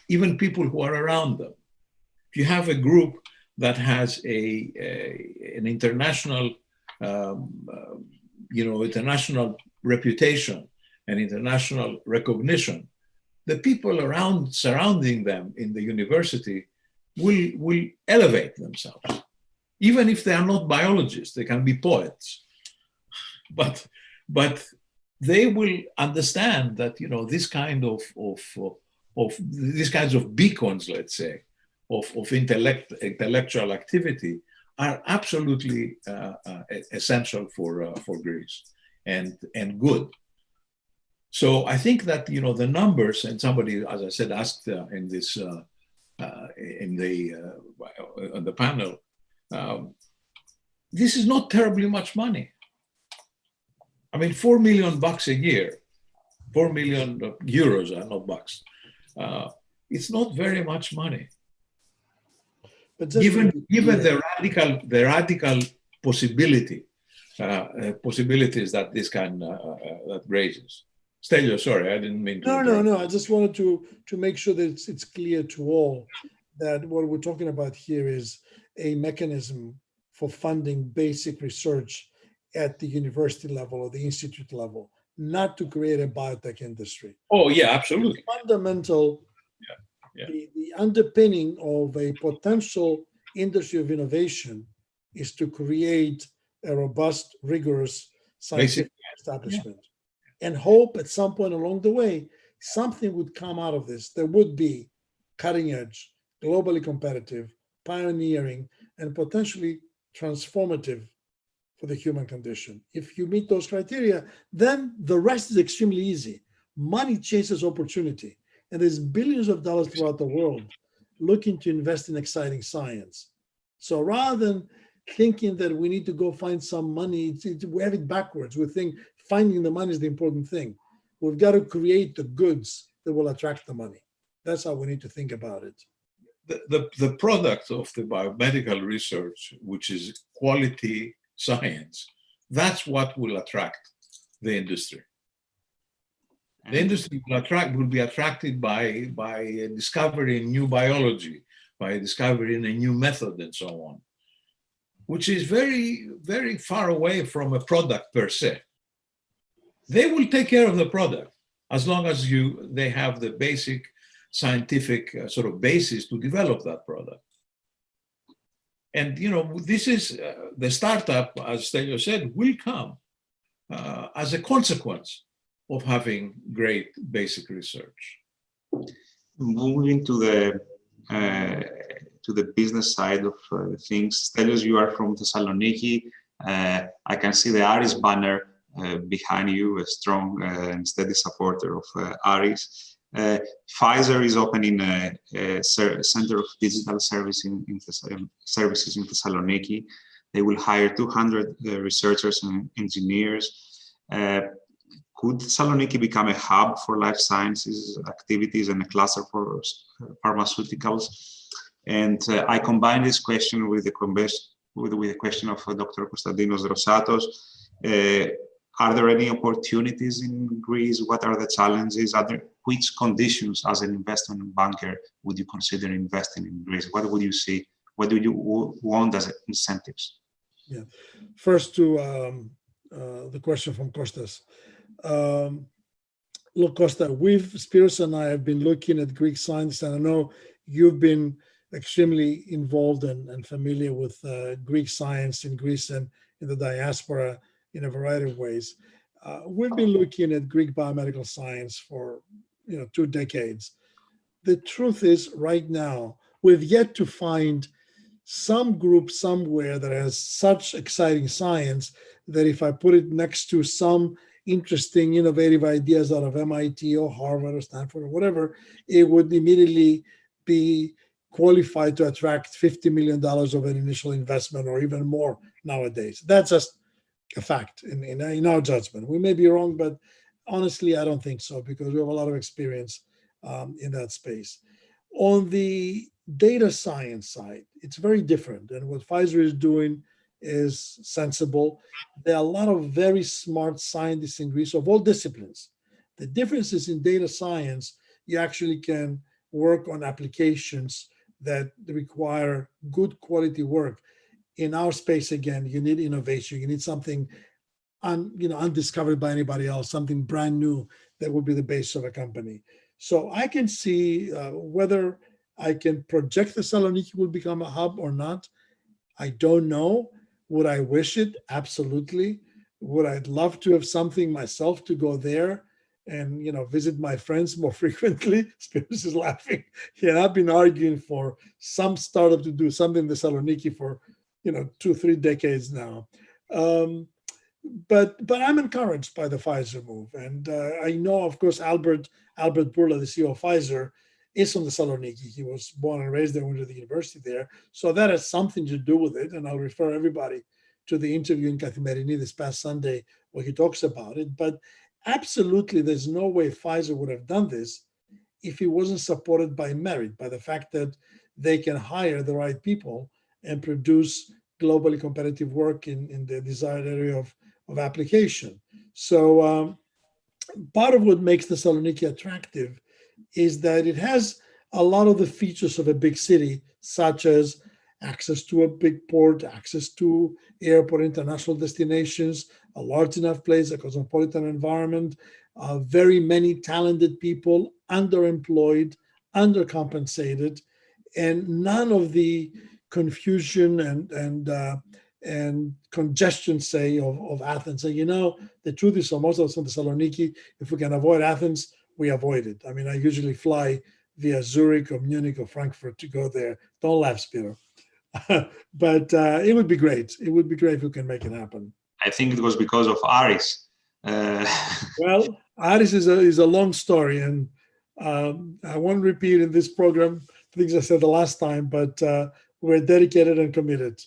even people who are around them. If you have a group that has an international, international reputation and international recognition, the people surrounding them in the university will elevate themselves. Even if they are not biologists, they can be poets. But they will understand that, this kind of these kinds of beacons, let's say, of intellectual activity are absolutely essential for Greece and good. So I think that, you know, the numbers, and somebody, as I said, asked in this on the panel, this is not terribly much money. I mean, $4 million a year, 4 million euros, not bucks. It's not very much money. But Given the radical possibilities that this can that raises. Stelios, sorry, I didn't mean to. No. I just wanted to make sure that it's clear to all that what we're talking about here is a mechanism for funding basic research at the university level or the institute level, not to create a biotech industry. Oh yeah, absolutely. The fundamental, the underpinning of a potential industry of innovation is to create a robust, rigorous scientific establishment. And hope at some point along the way, something would come out of this that would be cutting edge, globally competitive, pioneering, and potentially transformative for the human condition. If you meet those criteria, then the rest is extremely easy. Money chases opportunity, and there's billions of dollars throughout the world looking to invest in exciting science. So rather than thinking that we need to go find some money, we have it backwards. We think finding the money is the important thing. We've got to create the goods that will attract the money. That's how we need to think about it. The product of the biomedical research, which is quality science, that's what will attract the industry. The industry will be attracted by discovering new biology, by discovering a new method and so on, which is very, very far away from a product per se. They will take care of the product as long as they have the basic scientific sort of basis to develop that product. And, you know, this is the startup, as Stelios said, will come as a consequence of having great basic research. Moving to the business side of things, Stelios, you are from Thessaloniki. I can see the Aris banner behind you, a strong and steady supporter of Aris. Pfizer is opening a center of digital services in Thessaloniki. They will hire 200 researchers and engineers. Could Thessaloniki become a hub for life sciences activities and a cluster for pharmaceuticals? And I combine this question with the question of Dr. Konstantinos Rosatos. Are there any opportunities in Greece? What are the challenges? Which conditions as an investment banker would you consider investing in Greece? What would you see? What do you want as incentives? Yeah. First to the question from Kostas. Look, Costa, Spiros and I have been looking at Greek science, and I know you've been extremely involved and familiar with Greek science in Greece and in the diaspora in a variety of ways. We've been looking at Greek biomedical science for 2 decades. The truth is, right now, we've yet to find some group somewhere that has such exciting science that if I put it next to some interesting, innovative ideas out of MIT or Harvard or Stanford or whatever, it would immediately be qualified to attract $50 million of an initial investment or even more nowadays. That's just a fact in our judgment. We may be wrong, but honestly, I don't think so, because we have a lot of experience in that space. On the data science side, it's very different. And what Pfizer is doing is sensible. There are a lot of very smart scientists in Greece of all disciplines. The difference is in data science, you actually can work on applications that require good quality work. In our space, again, you need innovation. You need something undiscovered by anybody else, something brand new that will be the base of a company. So I can see whether I can project Thessaloniki will become a hub or not. I don't know. Would I wish it? Absolutely. Would I love to have something myself to go there and visit my friends more frequently? Spiros is laughing. I've been arguing for some startup to do something in Thessaloniki for 2-3 decades now. but I'm encouraged by the Pfizer move. And I know, of course, 𝗵𝗵𝗶𝗵𝗃, the CEO of Pfizer, is from Thessaloniki. He was born and raised there, went to the university there. So that has something to do with it. And I'll refer everybody to the interview in 𝗕καθημερινή this past Sunday where he talks about it. But absolutely, there's no way Pfizer would have done this if it wasn't supported by merit, by the fact that they can hire the right people and produce globally competitive work in the desired area of application. So part of what makes Thessaloniki attractive is that it has a lot of the features of a big city, such as access to a big port, access to airport, international destinations, a large enough place, a cosmopolitan environment, very many talented people, underemployed, undercompensated, and none of the confusion and congestion, say, of Athens. And the truth is, for most of us in Thessaloniki, if we can avoid Athens, we avoid it. I mean, I usually fly via Zurich or Munich or Frankfurt to go there. Don't laugh, Spiro. But it would be great. It would be great if we can make it happen. I think it was because of Aris. Well, Aris is a long story, and I won't repeat in this program things I said the last time, but we're dedicated and committed.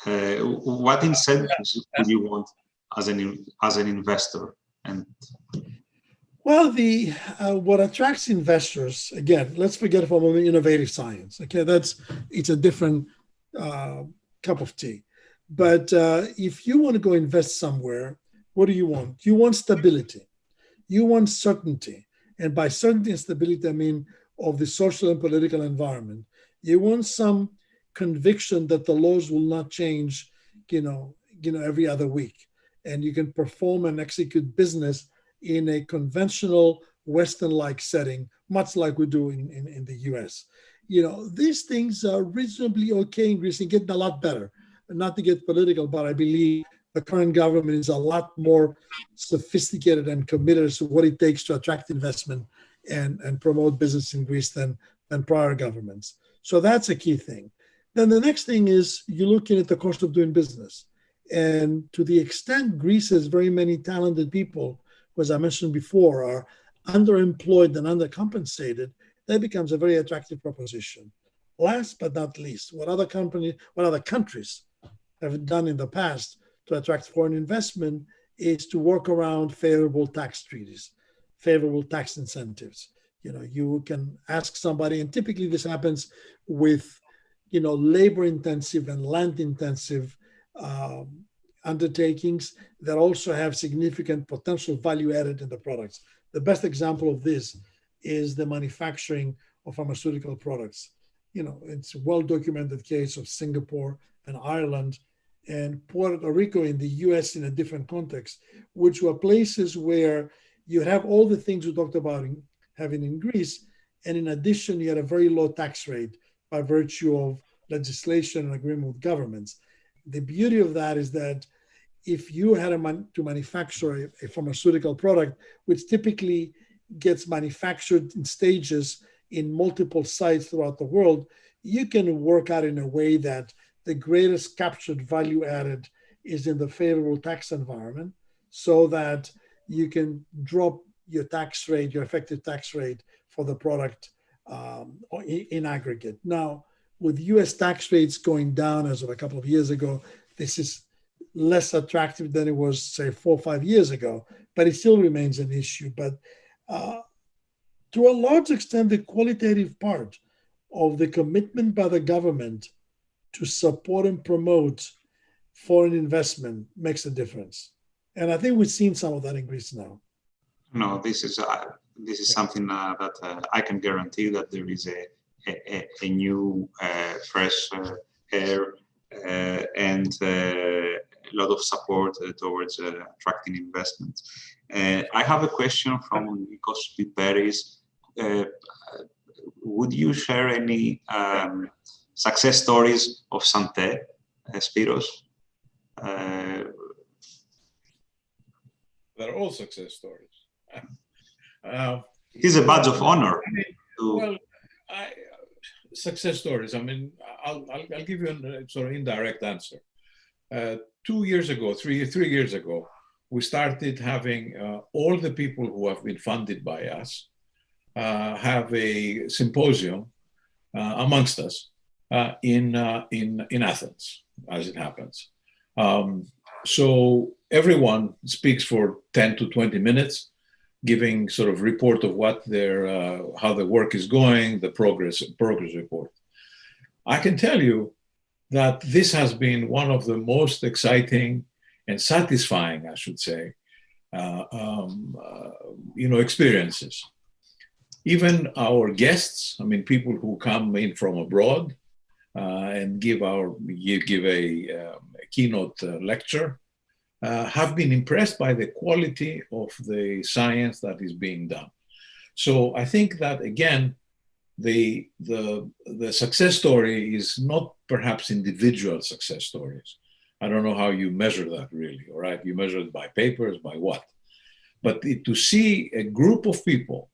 What incentives would you want as an investor? And well, what attracts investors, again, let's forget for a moment innovative science. Okay, it's a different cup of tea. But if you want to go invest somewhere, what do you want? You want stability. You want certainty. And by certainty and stability, I mean of the social and political environment. You want some conviction that the laws will not change, every other week. And you can perform and execute business in a conventional Western-like setting, much like we do in the US. These things are reasonably okay in Greece and getting a lot better. Not to get political, but I believe the current government is a lot more sophisticated and committed as to what it takes to attract investment and promote business in Greece than prior governments. So that's a key thing. Then the next thing is you're looking at the cost of doing business. And to the extent Greece has very many talented people, who, as I mentioned before, are underemployed and undercompensated, that becomes a very attractive proposition. Last but not least, what other countries have done in the past to attract foreign investment is to work around favorable tax treaties, favorable tax incentives. You can ask somebody, and typically this happens with, labor-intensive and land-intensive undertakings that also have significant potential value added in the products. The best example of this is the manufacturing of pharmaceutical products. It's a well-documented case of Singapore and Ireland and Puerto Rico in the US in a different context, which were places where you have all the things we talked about having in Greece. And in addition, you had a very low tax rate by virtue of legislation and agreement with governments. The beauty of that is that if you had to manufacture a pharmaceutical product, which typically gets manufactured in stages in multiple sites throughout the world, you can work out in a way that the greatest captured value added is in the favorable tax environment, so that you can drop your tax rate, your effective tax rate for the product in aggregate. Now, with US tax rates going down as of a couple of years ago, this is less attractive than it was, say, 4 or 5 years ago, but it still remains an issue. But to a large extent, the qualitative part of the commitment by the government to support and promote foreign investment makes a difference. And I think we've seen some of that in Greece now. No, this is something that I can guarantee, that there is a new, fresh air and a lot of support towards attracting investment. I have a question from Nikos Piperis. Would you share any success stories of Santé, Spiros? They're all success stories. It is a badge of honor. Success stories. I mean, I'll give you a sort of indirect answer. 2 years ago, three years ago, we started having all the people who have been funded by us have a symposium amongst us in Athens, as it happens. So everyone speaks for 10 to 20 minutes, giving sort of report of what how the work is going, the progress report. I can tell you that this has been one of the most exciting and satisfying, I should say, experiences. Even our guests, I mean, people who come in from abroad and give a keynote lecture, have been impressed by the quality of the science that is being done. So I think that, again, the success story is not perhaps individual success stories. I don't know how you measure that really, all right? You measure it by papers, by what? But to see a group of people,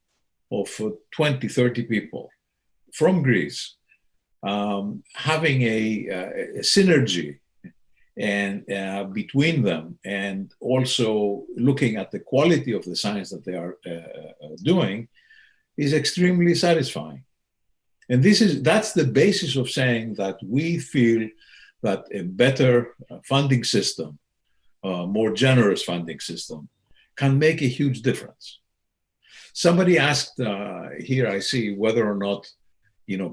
of 20, 30 people from Greece, having a synergy and between them, and also looking at the quality of the science that they are doing, is extremely satisfying. And that's the basis of saying that we feel that a better funding system, more generous funding system, can make a huge difference. Somebody asked here, I see, whether or not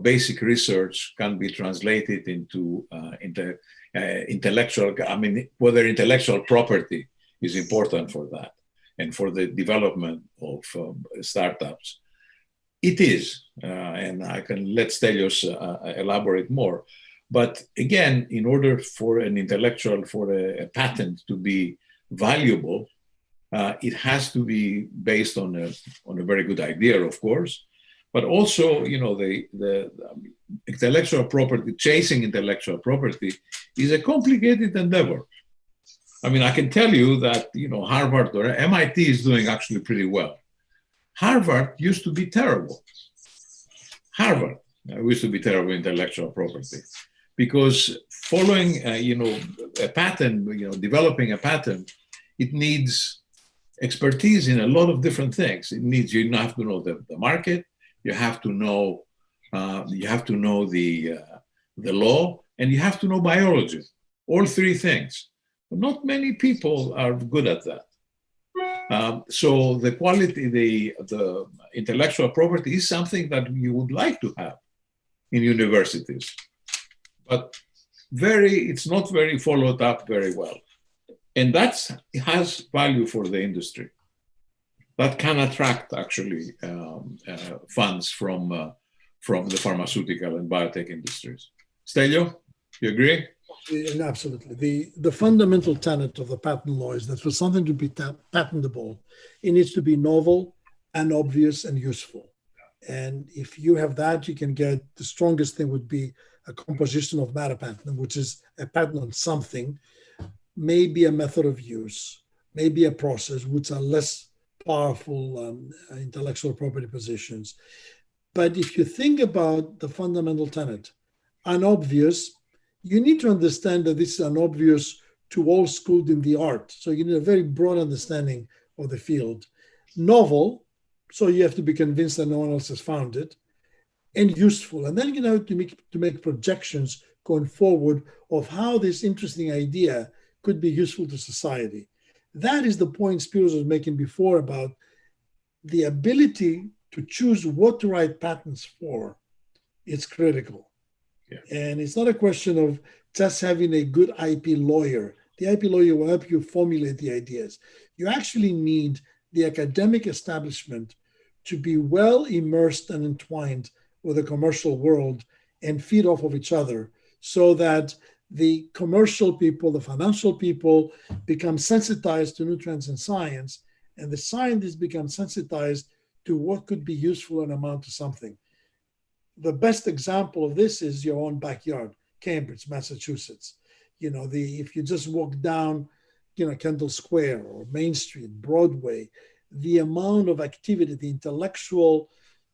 basic research can be translated into intellectual, I mean, whether intellectual property is important for that and for the development of startups. It is, and I can let Stelios elaborate more. But again, in order for a patent to be valuable, it has to be based on a very good idea, of course, but also, the intellectual property, chasing intellectual property is a complicated endeavor. I mean, I can tell you that, Harvard or MIT is doing actually pretty well. Harvard used to be terrible. Harvard used to be terrible intellectual property, because following, a patent, developing a patent, it needs expertise in a lot of different things. It needs, you have to know the market, you have to know the law, and you have to know biology. All three things. But not many people are good at that. So the quality, the intellectual property is something that you would like to have in universities, but it's not very followed up very well. And it has value for the industry. That can attract actually funds from the pharmaceutical and biotech industries. Stelios, you agree? Absolutely. The fundamental tenet of the patent law is that for something to be patentable, it needs to be novel and obvious and useful. And if you have that, you can get, the strongest thing would be a composition of matter patent, which is a patent on something, maybe a method of use, maybe a process, which are less powerful intellectual property positions. But if you think about the fundamental tenet, unobvious, you need to understand that this is unobvious to all schooled in the art. So you need a very broad understanding of the field. Novel, so you have to be convinced that no one else has found it, and useful. And then you know to make projections going forward of how this interesting idea could be useful to society. That is the point Spiros was making before about the ability to choose what to write patents for. It's critical. Yeah. And it's not a question of just having a good IP lawyer. The IP lawyer will help you formulate the ideas. You actually need the academic establishment to be well immersed and entwined with the commercial world and feed off of each other, so that the commercial people, the financial people become sensitized to new trends in science, and the scientists become sensitized to what could be useful and amount to something. The best example of this is your own backyard, Cambridge, Massachusetts. If you just walk down, Kendall Square or Main Street, Broadway, the amount of activity, the intellectual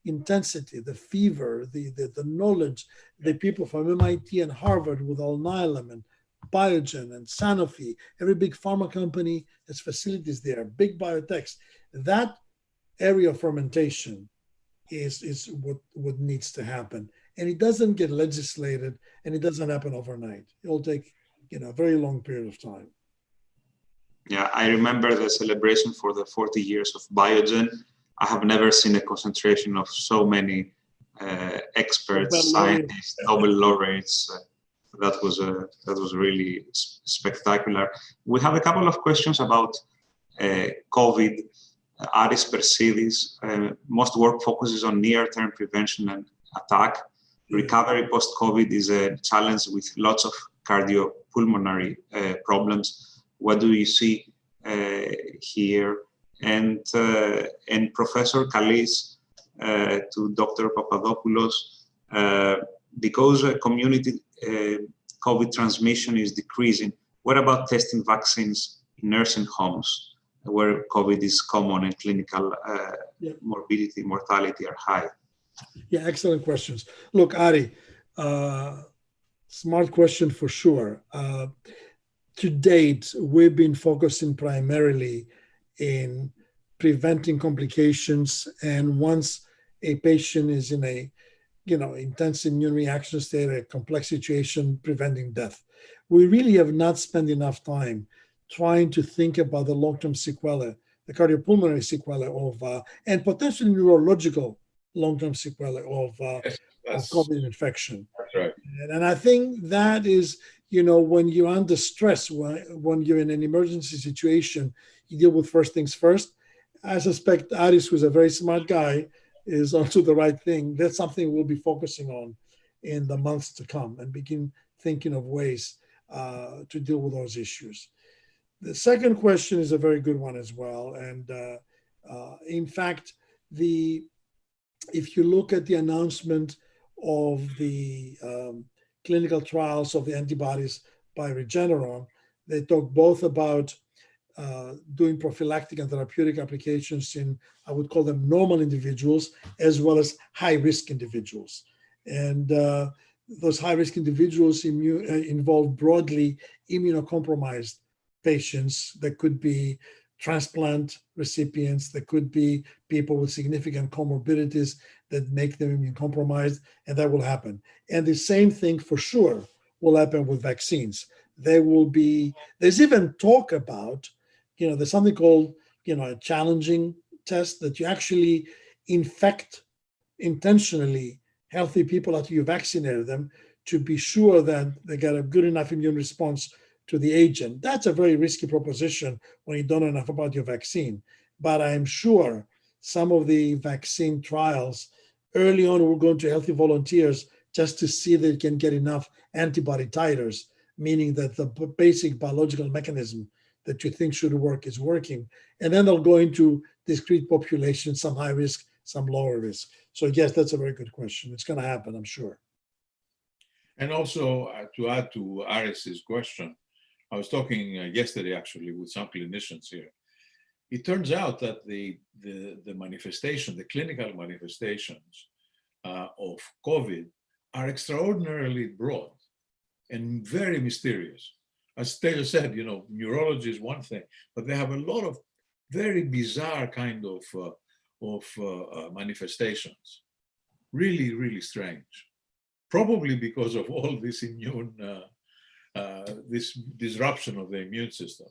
intensity, the fever, the knowledge, the people from MIT and Harvard with Alnylam and Biogen and Sanofi, every big pharma company has facilities there, big biotechs. That area of fermentation is what needs to happen. And it doesn't get legislated, and it doesn't happen overnight. It'll take, a very long period of time. Yeah, I remember the celebration for the 40 years of Biogen. I have never seen a concentration of so many experts, scientists, Nobel laureates. That was really spectacular. We have a couple of questions about COVID. Aris Persidis, most work focuses on near-term prevention and attack. Recovery post-COVID is a challenge with lots of cardiopulmonary problems. What do you see here? And Professor Kallis, to Dr. Papadopoulos, because community COVID transmission is decreasing, what about testing vaccines in nursing homes, where COVID is common and clinical morbidity, mortality are high? Yeah, excellent questions. Look, Ari, smart question for sure. To date, we've been focusing primarily in preventing complications, and once a patient is in a intense immune reaction state, a complex situation, preventing death. We really have not spent enough time trying to think about the long-term sequelae, the cardiopulmonary sequelae of, and potentially neurological long-term sequelae of COVID infection. That's right. And I think that is, when you're under stress, when you're in an emergency situation, you deal with first things first. I suspect Aris, who's a very smart guy, is onto the right thing. That's something we'll be focusing on in the months to come and begin thinking of ways to deal with those issues. The second question is a very good one as well. And in fact, if you look at the announcement of the clinical trials of the antibodies by Regeneron, they talk both about doing prophylactic and therapeutic applications in, I would call them normal individuals, as well as high-risk individuals. And those high-risk individuals involve broadly immunocompromised patients. That could be transplant recipients, that could be people with significant comorbidities that make them immune compromised, and that will happen. And the same thing for sure will happen with vaccines. There's even talk about, there's something called, a challenging test that you actually infect intentionally healthy people after you vaccinated them to be sure that they get a good enough immune response to the agent. That's a very risky proposition when you don't know enough about your vaccine. But I'm sure some of the vaccine trials early on will go into healthy volunteers just to see that you can get enough antibody titers, meaning that the basic biological mechanism that you think should work is working. And then they'll go into discrete populations, some high risk, some lower risk. So yes, that's a very good question. It's going to happen, I'm sure. And also to add to Aris's question, I was talking yesterday actually with some clinicians here. It turns out that the manifestation, the clinical manifestations of COVID are extraordinarily broad and very mysterious. As Taylor said, neurology is one thing, but they have a lot of very bizarre kind of manifestations. Really, really strange. Probably because of all this immune, this disruption of the immune system.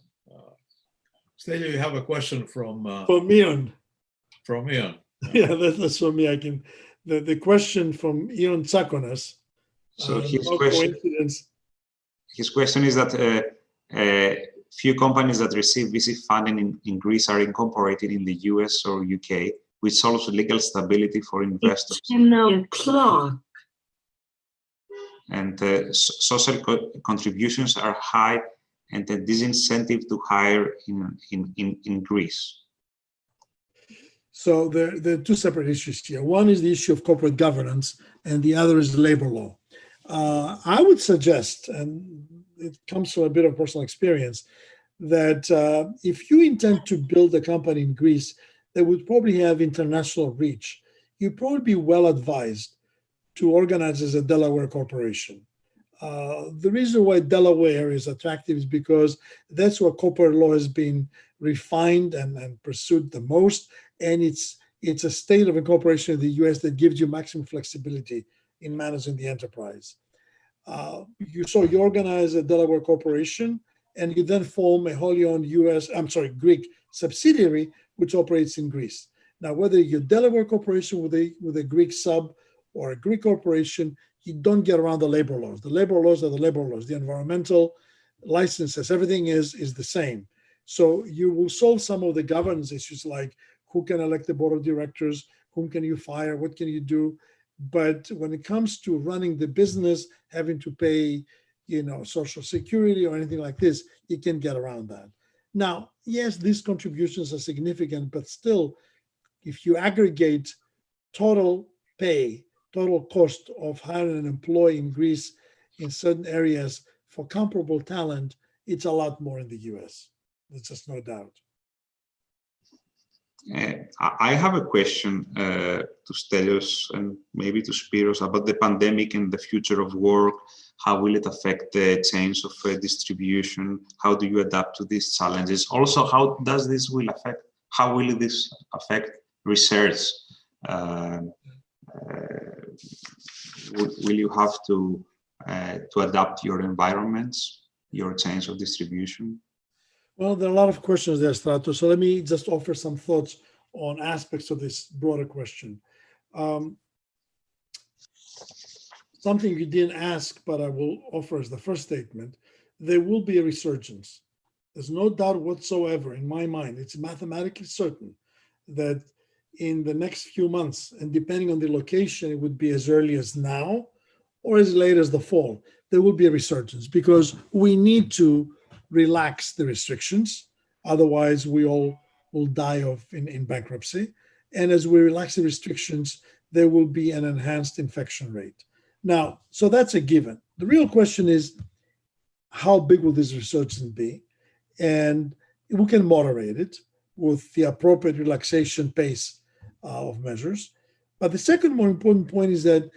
Stelio, you have a question from Ian. From Ian. Yeah, that's from me. The question from 𝗕𝗵𝗶𝗿𝗃. So his question is that few companies that receive VC funding in Greece are incorporated in the US or UK, which solves legal stability for investors. And social contributions are high, and the disincentive to hire in Greece. So there are two separate issues here. One is the issue of corporate governance, and the other is labor law. I would suggest, and it comes from a bit of personal experience, that if you intend to build a company in Greece that would probably have international reach, you'd probably be well advised to organize as a Delaware corporation. The reason why Delaware is attractive is because that's where corporate law has been refined and pursued the most. And it's a state of incorporation in the US that gives you maximum flexibility in managing the enterprise. You organize a Delaware corporation, and you then form a wholly owned Greek subsidiary, which operates in Greece. Now, whether you're a Delaware corporation with a Greek sub or a Greek corporation, you don't get around the labor laws. The labor laws are the labor laws. The environmental licenses, everything is the same. So you will solve some of the governance issues like who can elect the board of directors, whom can you fire, what can you do? But when it comes to running the business, having to pay, Social Security or anything like this, you can get around that. Now, yes, these contributions are significant, but still, if you aggregate total pay, total cost of hiring an employee in Greece in certain areas for comparable talent, it's a lot more in the US. There's just no doubt. I have a question to Stelios and maybe to Spiros about the pandemic and the future of work. How will it affect the chains of distribution? How do you adapt to these challenges? Also, how will this affect research? Will you have to adapt your environments, your chains of distribution? Well, there are a lot of questions there, Stratos. So let me just offer some thoughts on aspects of this broader question. Something you didn't ask, but I will offer as the first statement, there will be a resurgence. There's no doubt whatsoever in my mind, it's mathematically certain that in the next few months, and depending on the location, it would be as early as now or as late as the fall, there will be a resurgence because we need to relax the restrictions. Otherwise, we all will die in bankruptcy. And as we relax the restrictions, there will be an enhanced infection rate. Now, so that's a given. The real question is, how big will this resurgence be? And we can moderate it with the appropriate relaxation pace of measures. But the second more important point is that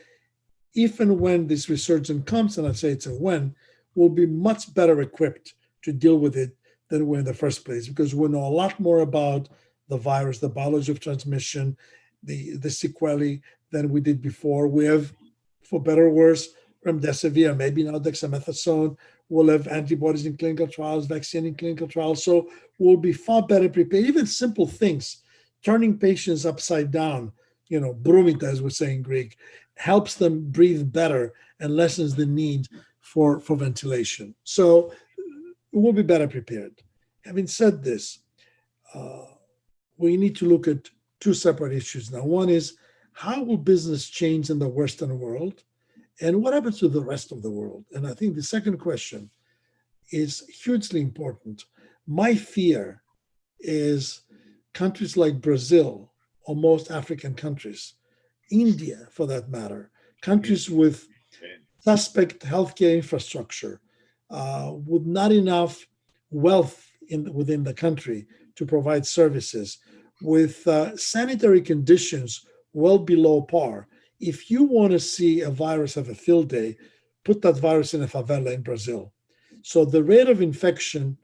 if and when this resurgence comes, and I'd say it's a when, we'll be much better equipped to deal with it than we were in the first place, because we know a lot more about the virus, the biology of transmission, the sequelae than we did before. We have, for better or worse, remdesivir, maybe now dexamethasone. We'll have antibodies in clinical trials, vaccine in clinical trials. So we'll be far better prepared. Even simple things, turning patients upside down, 𝗵𝗵, as we say in Greek, helps them breathe better and lessens the need for ventilation. So we'll be better prepared. Having said this, we need to look at two separate issues now. One is, how will business change in the Western world? And what happens to the rest of the world? And I think the second question is hugely important. My fear is countries like Brazil, or most African countries, India for that matter, countries with suspect healthcare infrastructure, with not enough wealth within the country to provide services, with sanitary conditions well below par. If you want to see a virus have a field day, put that virus in a favela in Brazil. So the rate of infection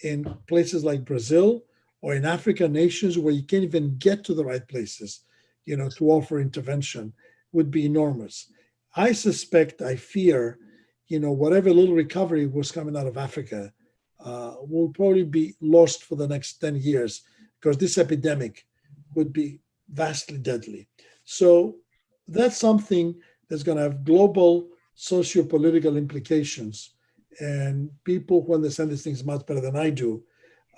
in places like Brazil or in African nations where you can't even get to the right places, to offer intervention would be enormous. I fear, whatever little recovery was coming out of Africa will probably be lost for the next 10 years because this epidemic would be vastly deadly. So that's something that's going to have global socio-political implications. And people who understand these things much better than I do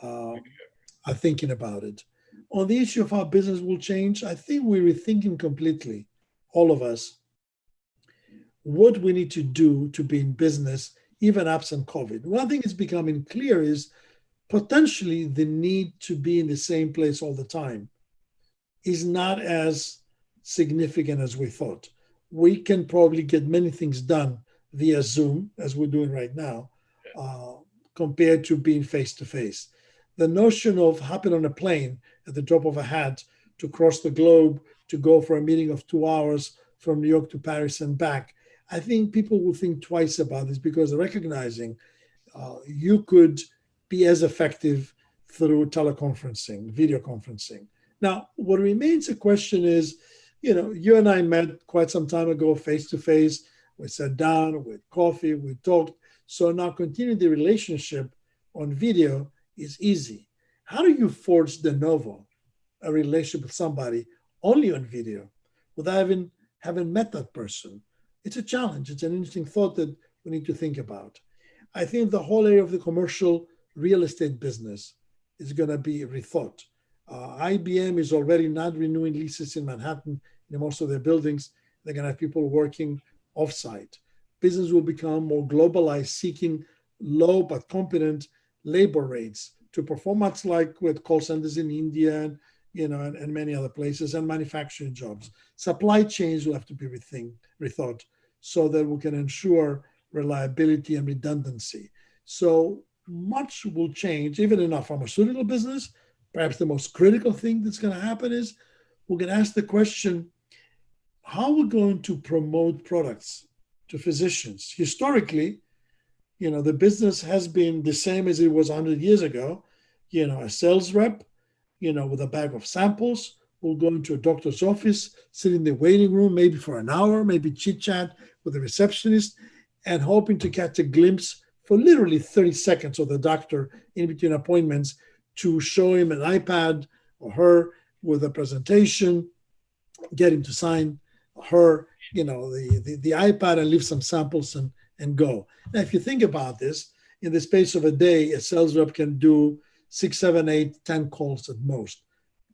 are thinking about it. On the issue of how business will change, I think we're rethinking completely, all of us, what we need to do to be in business, even absent COVID. One thing that's becoming clear is potentially the need to be in the same place all the time is not as significant as we thought. We can probably get many things done via Zoom, as we're doing right now, compared to being face-to-face. The notion of hopping on a plane at the drop of a hat to cross the globe, to go for a meeting of 2 hours from New York to Paris and back, I think people will think twice about this because they're recognizing you could be as effective through teleconferencing, video conferencing. Now, what remains a question is, you and I met quite some time ago, face to face. We sat down with coffee, we talked. So now continuing the relationship on video is easy. How do you forge de novo a relationship with somebody only on video without having met that person? It's a challenge. It's an interesting thought that we need to think about. I think the whole area of the commercial real estate business is going to be rethought. IBM is already not renewing leases in Manhattan in most of their buildings. They're going to have people working offsite. Business will become more globalized, seeking low but competent labor rates to perform, much like with call centers in India and and many other places, and manufacturing jobs. Supply chains will have to be rethought so that we can ensure reliability and redundancy. So much will change, even in our pharmaceutical business. Perhaps the most critical thing that's going to happen is we're going to ask the question, how are we going to promote products to physicians? Historically, the business has been the same as it was 100 years ago. A sales rep, with a bag of samples, will go into a doctor's office, sit in the waiting room, maybe for an hour, maybe chit chat with the receptionist, and hoping to catch a glimpse for literally 30 seconds of the doctor in between appointments to show him an iPad or her with a presentation, get him to sign her, the iPad and leave some samples and go. Now, if you think about this, in the space of a day, a sales rep can do 6, 7, 8, 10 calls at most.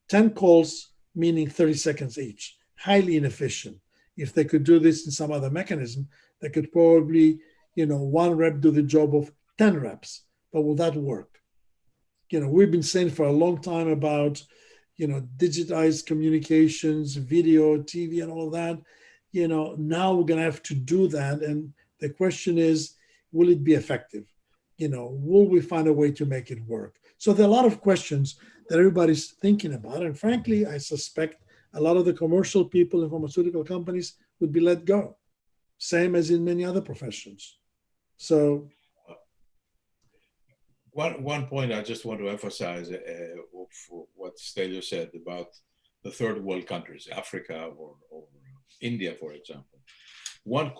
10 calls meaning 30 seconds each, highly inefficient. If they could do this in some other mechanism, they could probably, one rep do the job of 10 reps, but will that work? We've been saying for a long time about, digitized communications, video, TV, and all of that. Now we're going to have to do that. And the question is, will it be effective? Will we find a way to make it work? So there are a lot of questions that everybody's thinking about. And frankly, I suspect a lot of the commercial people in pharmaceutical companies would be let go, same as in many other professions. So one point I just want to emphasize of what Stelios said about the third world countries, Africa or India, for example. One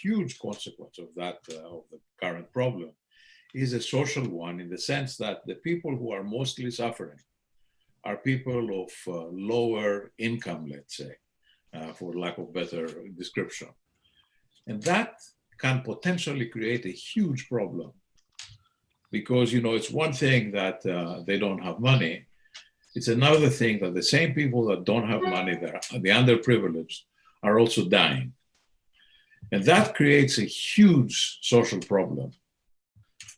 huge consequence of that, of the current problem, is a social one, in the sense that the people who are mostly suffering are people of lower income, let's say, for lack of better description. And that can potentially create a huge problem because, it's one thing that they don't have money. It's another thing that the same people that don't have money, the underprivileged, are also dying. And that creates a huge social problem.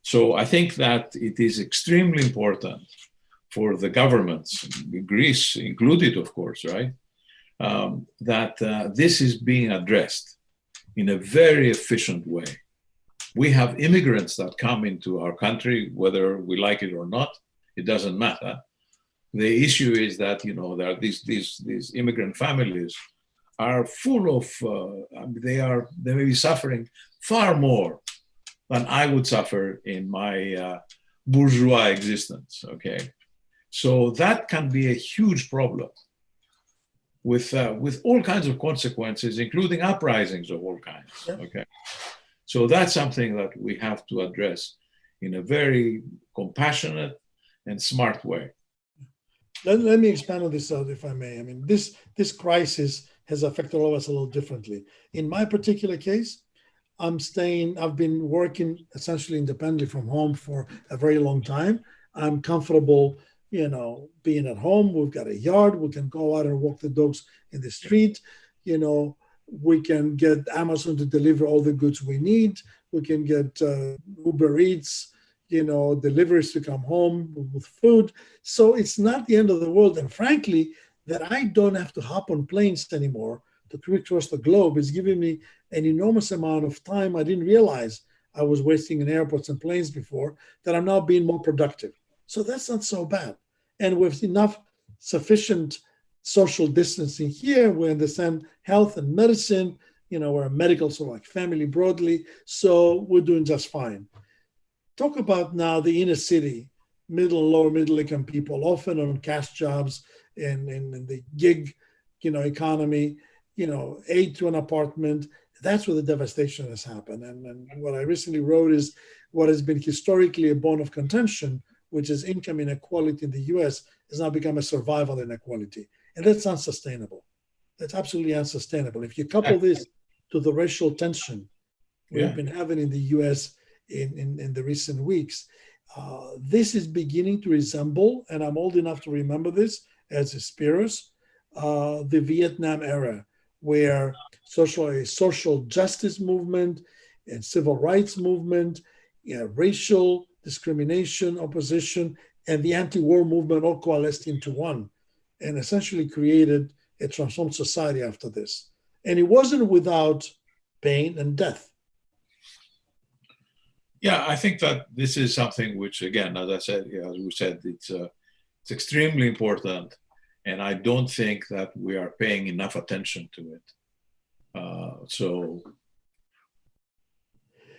So I think that it is extremely important for the governments, Greece included, of course, right? That this is being addressed in a very efficient way. We have immigrants that come into our country, whether we like it or not, it doesn't matter. The issue is that, there are these immigrant families are full of, they may be suffering far more than I would suffer in my bourgeois existence, okay? So that can be a huge problem with all kinds of consequences, including uprisings of all kinds, okay? So that's something that we have to address in a very compassionate and smart way. Let me expand on this, if I may. I mean, this crisis has affected all of us a little differently. In my particular case, I've been working essentially independently from home for a very long time. I'm comfortable, being at home. We've got a yard. We can go out and walk the dogs in the street. We can get Amazon to deliver all the goods we need. We can get Uber Eats, deliveries to come home with food. So it's not the end of the world. And frankly, that I don't have to hop on planes anymore to trip across the globe is giving me an enormous amount of time. I didn't realize I was wasting in airports and planes before, that I'm now being more productive. So that's not so bad. And with enough sufficient social distancing here, we understand health and medicine, we're a medical sort of like family broadly, so we're doing just fine. Talk about now the inner city, middle and lower middle income people, often on cash jobs in the gig, economy, aid to an apartment. That's where the devastation has happened. And what I recently wrote is what has been historically a bone of contention, which is income inequality in the US, has now become a survival inequality. And that's unsustainable. That's absolutely unsustainable. If you couple this to the racial tension we've been having in the US in the recent weeks, this is beginning to resemble, and I'm old enough to remember this as a Spyros, the Vietnam era, where social justice movement and civil rights movement, racial discrimination, opposition, and the anti-war movement all coalesced into one and essentially created a transformed society after this. And it wasn't without pain and death. Yeah, I think that this is something which, again, as I said, as we said, it's extremely important, and I don't think that we are paying enough attention to it. So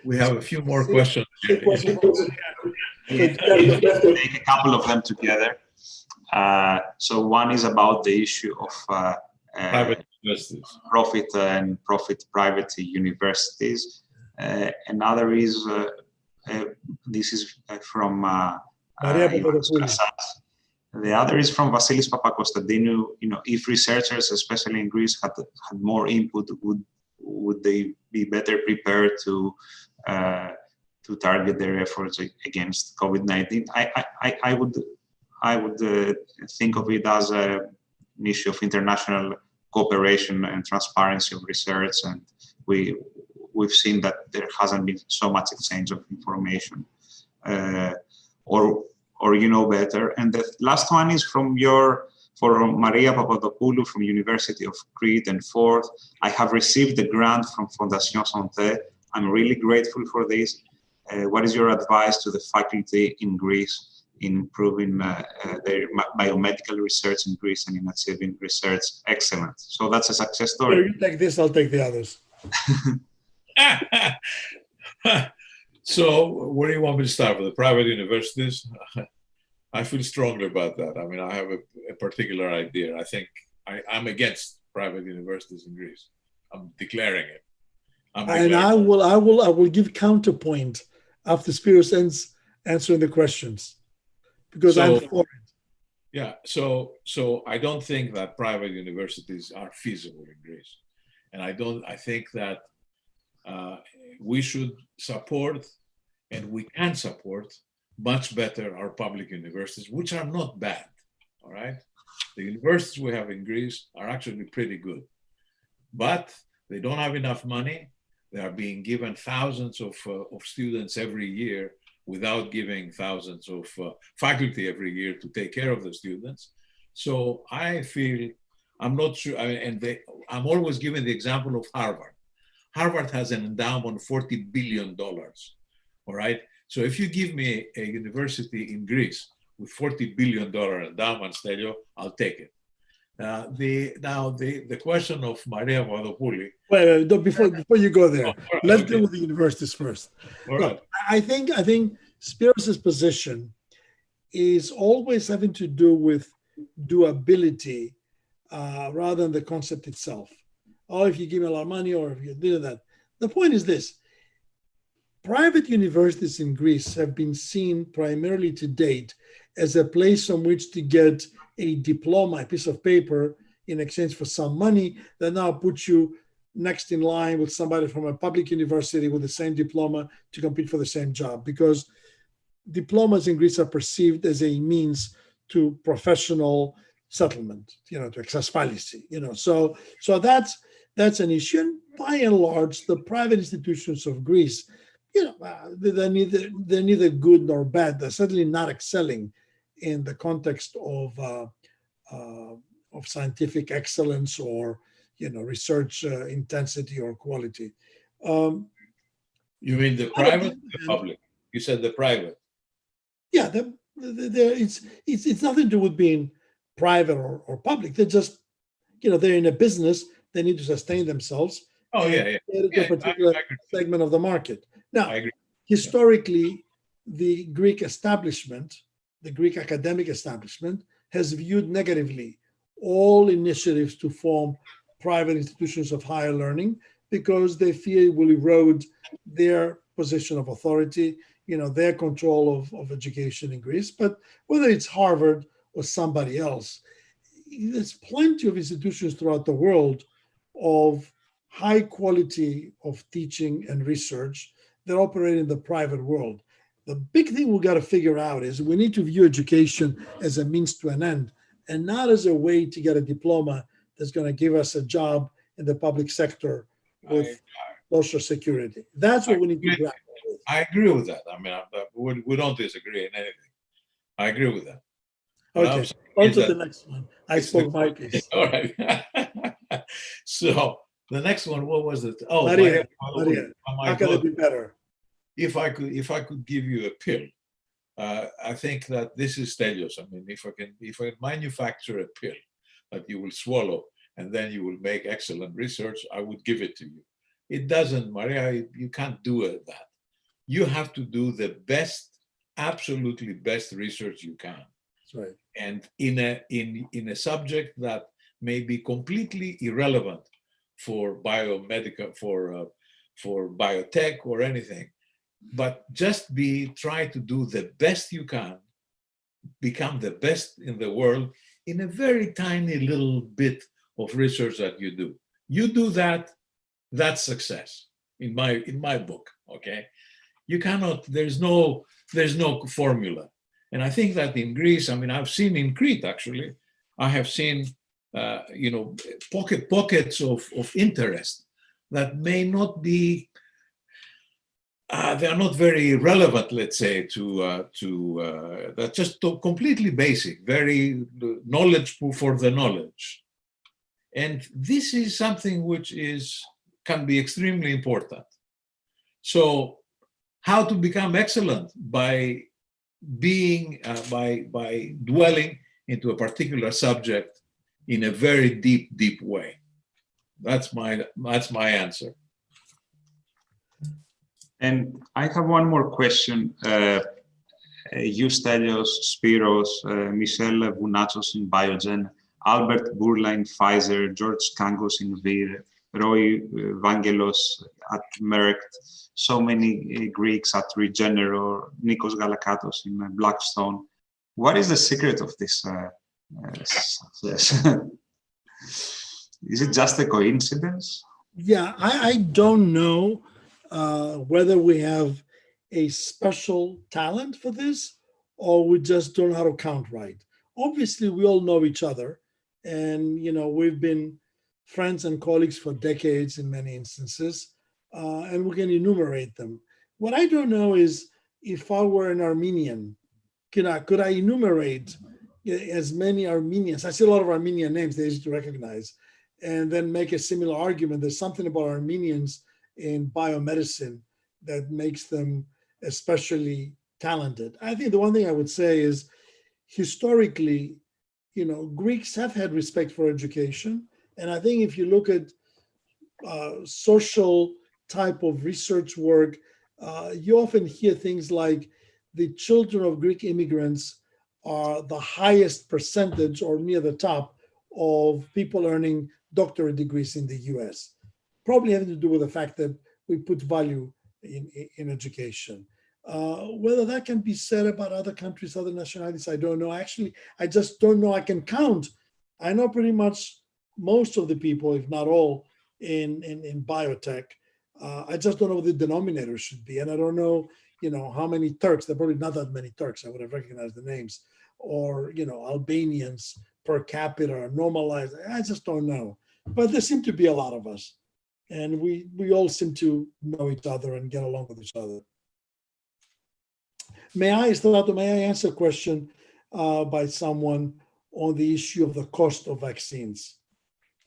we have a few more questions. Take a couple of them together. So one is about the issue of Private universities. profit and profit private universities. Another is, this is from the other is from Vasilis Papakonstantinou. If researchers, especially in Greece, had more input, would they be better prepared to target their efforts against COVID-19? I would think of it as an issue of international cooperation and transparency of research, and we've seen that there hasn't been so much exchange of information, or you know better. And the last one is from Maria Papadopoulou from University of Crete and Ford. I have received a grant from Fondation Santé. I'm really grateful for this. What is your advice to the faculty in Greece in improving their biomedical research in Greece and in achieving research excellence? So that's a success story. You take this, I'll take the others. So where do you want me to start? With the private universities? I feel strongly about that. I mean, I have a particular idea. I think I'm against private universities in Greece. I'm declaring it. And I will give counterpoint after Spyros ends answering the questions, because I'm for it. Yeah, so I don't think that private universities are feasible in Greece. And I think that we should support, and we can support much better our public universities, which are not bad, all right? The universities we have in Greece are actually pretty good, but they don't have enough money. They are being given thousands of students every year without giving thousands of faculty every year to take care of the students. So I feel, I'm not sure, I'm always giving the example of Harvard. Harvard has an endowment of $40 billion, all right? So if you give me a university in Greece with $40 billion endowment, Stelios, I'll take it. The question of Maria Papadopoulou. Wait, before you go there, let's deal with the universities first. Look, I think Spyros' position is always having to do with doability rather than the concept itself. Oh, if you give me a lot of money, or if you do that. The point is this: private universities in Greece have been seen primarily to date as a place on which to get a diploma, a piece of paper, in exchange for some money that now puts you next in line with somebody from a public university with the same diploma to compete for the same job, because diplomas in Greece are perceived as a means to professional settlement, to exasphálisi, So that's an issue. And by and large, the private institutions of Greece, they're neither good nor bad. They're certainly not excelling in the context of scientific excellence or research intensity or quality. You mean the private or the public? You said the private. Yeah, it's nothing to do with being private or public. They're just, they're in a business. They need to sustain themselves, Oh, yeah. To a particular segment of the market. Now, I agree. historically, the Greek establishment, the Greek academic establishment, has viewed negatively all initiatives to form private institutions of higher learning because they fear it will erode their position of authority, their control of education in Greece. But whether it's Harvard or somebody else, there's plenty of institutions throughout the world of high quality of teaching and research that operate in the private world. The big thing we got to figure out is we need to view education as a means to an end and not as a way to get a diploma that's going to give us a job in the public sector with Social Security. That's what we need to grapple with. I agree with that. I mean, we don't disagree in anything. I agree with that. Okay, on to the next one. I spoke my piece. All right. So the next one, what was it? Oh, Maria, how can it be better? If I could give you a pill, I think that this is Stelios. I mean, if I manufacture a pill that you will swallow and then you will make excellent research, I would give it to you. It doesn't, Maria, you can't do that. You have to do the best, absolutely best research you can. That's right. And in a subject that may be completely irrelevant for biomedical, for biotech or anything, but just try to do the best you can, become the best in the world in a very tiny little bit of research that you do. You do that, that's success in my book. Okay, you cannot. There's no formula. And I think that in Greece, I mean, I've seen in Crete actually, I have seen pockets of interest that may not be. They are not very relevant, let's say, that's just completely basic, very knowledge for the knowledge. And this is something which can be extremely important. So how to become excellent? By dwelling into a particular subject in a very deep way. That's my answer. And I have one more question. You, Stelios, Spiros, Michel Vounatsos in Biogen, Albert Bourla in Pfizer, George Kangos in Vir, Roy Vangelos at Merck, so many Greeks at Regeneron, Nikos Galakatos in Blackstone. What is the secret of this success? Is it just a coincidence? Yeah, I don't know whether we have a special talent for this or we just don't know how to count right. Obviously, we all know each other and, we've been friends and colleagues for decades in many instances, and we can enumerate them. What I don't know is if I were an Armenian, could I enumerate as many Armenians? I see a lot of Armenian names, they're easy to recognize, and then make a similar argument. There's something about Armenians in biomedicine that makes them especially talented. I think the one thing I would say is historically, Greeks have had respect for education. And I think if you look at social type of research work, you often hear things like the children of Greek immigrants are the highest percentage or near the top of people earning doctorate degrees in the US. Probably having to do with the fact that we put value in education. Whether that can be said about other countries, other nationalities, I don't know. Actually, I just don't know. I can count. I know pretty much most of the people, if not all, in biotech. I just don't know what the denominator should be. And I don't know, how many Turks, there are probably not that many Turks, I would have recognized the names, or, Albanians per capita, normalized, I just don't know. But there seem to be a lot of us. And we all seem to know each other and get along with each other. May I answer a question by someone on the issue of the cost of vaccines?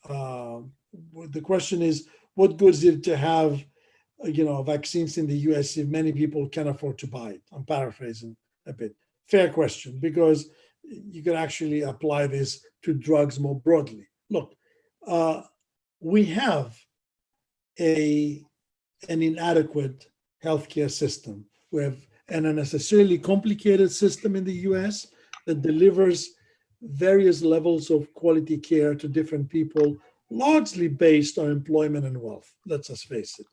The question is, what good is it to have, vaccines in the US if many people can afford to buy it? I'm paraphrasing a bit. Fair question, because you can actually apply this to drugs more broadly. Look, we have an inadequate healthcare system. We have an unnecessarily complicated system in the US that delivers various levels of quality care to different people, largely based on employment and wealth, let's just face it.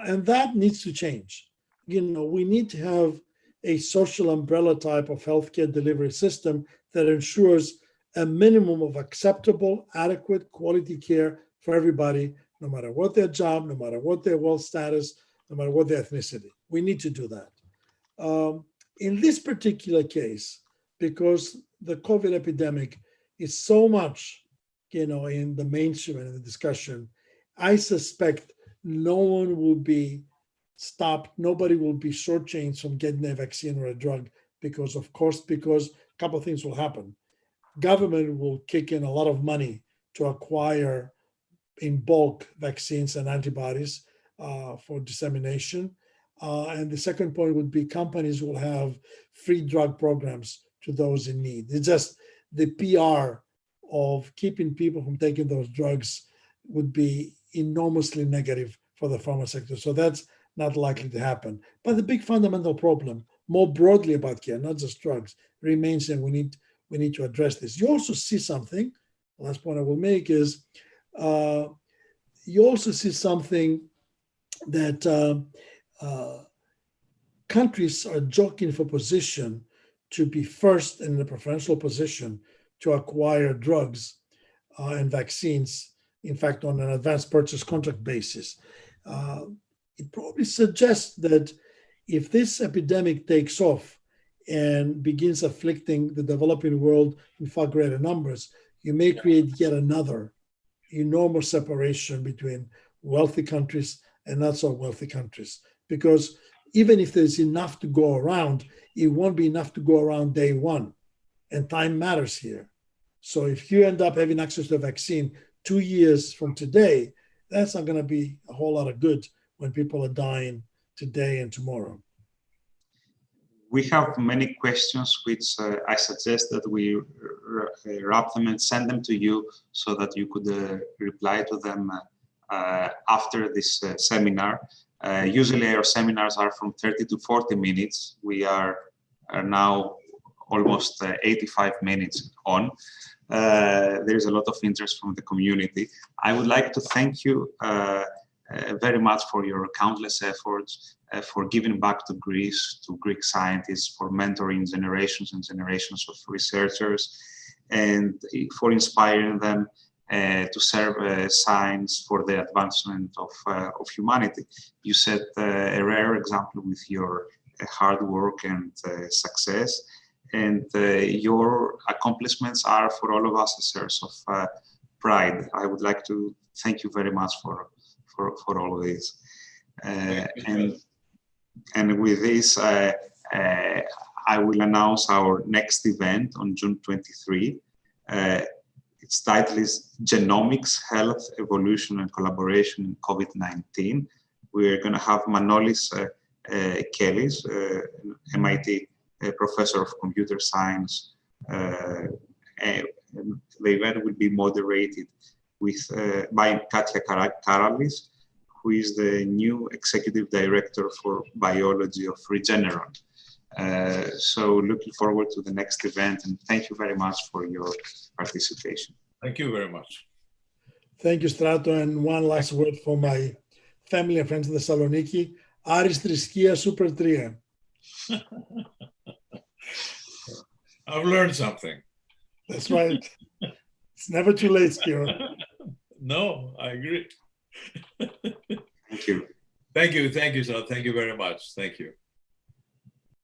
And that needs to change. You know, we need to have a social umbrella type of healthcare delivery system that ensures a minimum of acceptable, adequate quality care for everybody, no matter what their job, no matter what their wealth status, no matter what their ethnicity. We need to do that. In this particular case, because the COVID epidemic is so much, you know, in the mainstream and in the discussion, I suspect no one will be stopped. Nobody will be shortchanged from getting a vaccine or a drug because a couple of things will happen. Government will kick in a lot of money to acquire in bulk vaccines and antibodies for dissemination. And the second point would be companies will have free drug programs to those in need. It's just the PR of keeping people from taking those drugs would be enormously negative for the pharma sector. So that's not likely to happen. But the big fundamental problem, more broadly about care, not just drugs, remains that we need to address this. You also see something, the last point I will make is, you also see something that countries are jockeying for position to be first in a preferential position to acquire drugs and vaccines, in fact, on an advanced purchase contract basis. It probably suggests that if this epidemic takes off and begins afflicting the developing world in far greater numbers, you may create yet another enormous separation between wealthy countries and not so wealthy countries. Because even if there's enough to go around, it won't be enough to go around day one. And time matters here. So if you end up having access to a vaccine 2 years from today, that's not going to be a whole lot of good when people are dying today and tomorrow. We have many questions, which I suggest that we wrap them and send them to you so that you could reply to them after this seminar. Usually our seminars are from 30 to 40 minutes. We are now almost 85 minutes on. There is a lot of interest from the community. I would like to thank you very much for your countless efforts, for giving back to Greece, to Greek scientists, for mentoring generations and generations of researchers, and for inspiring them to serve science for the advancement of humanity. You set a rare example with your hard work and success, and your accomplishments are for all of us a source of pride. I would like to thank you very much for all of this. And with this, I will announce our next event on June 23. Its title is Genomics, Health, Evolution, and Collaboration in COVID-19. We're going to have Manolis Kellis, MIT professor of computer science. The event will be moderated by 𝗵𝗽𝗃, who is the new executive director for biology of Regeneron. So looking forward to the next event, and thank you very much for your participation. Thank you very much. Thank you, Strato. And one last word for my family and friends in Thessaloniki. 𝗲𝗃 super 3. I've learned something. That's right. It's never too late, Spiro. No, I agree. Thank you. Thank you, sir. Thank you very much. Thank you.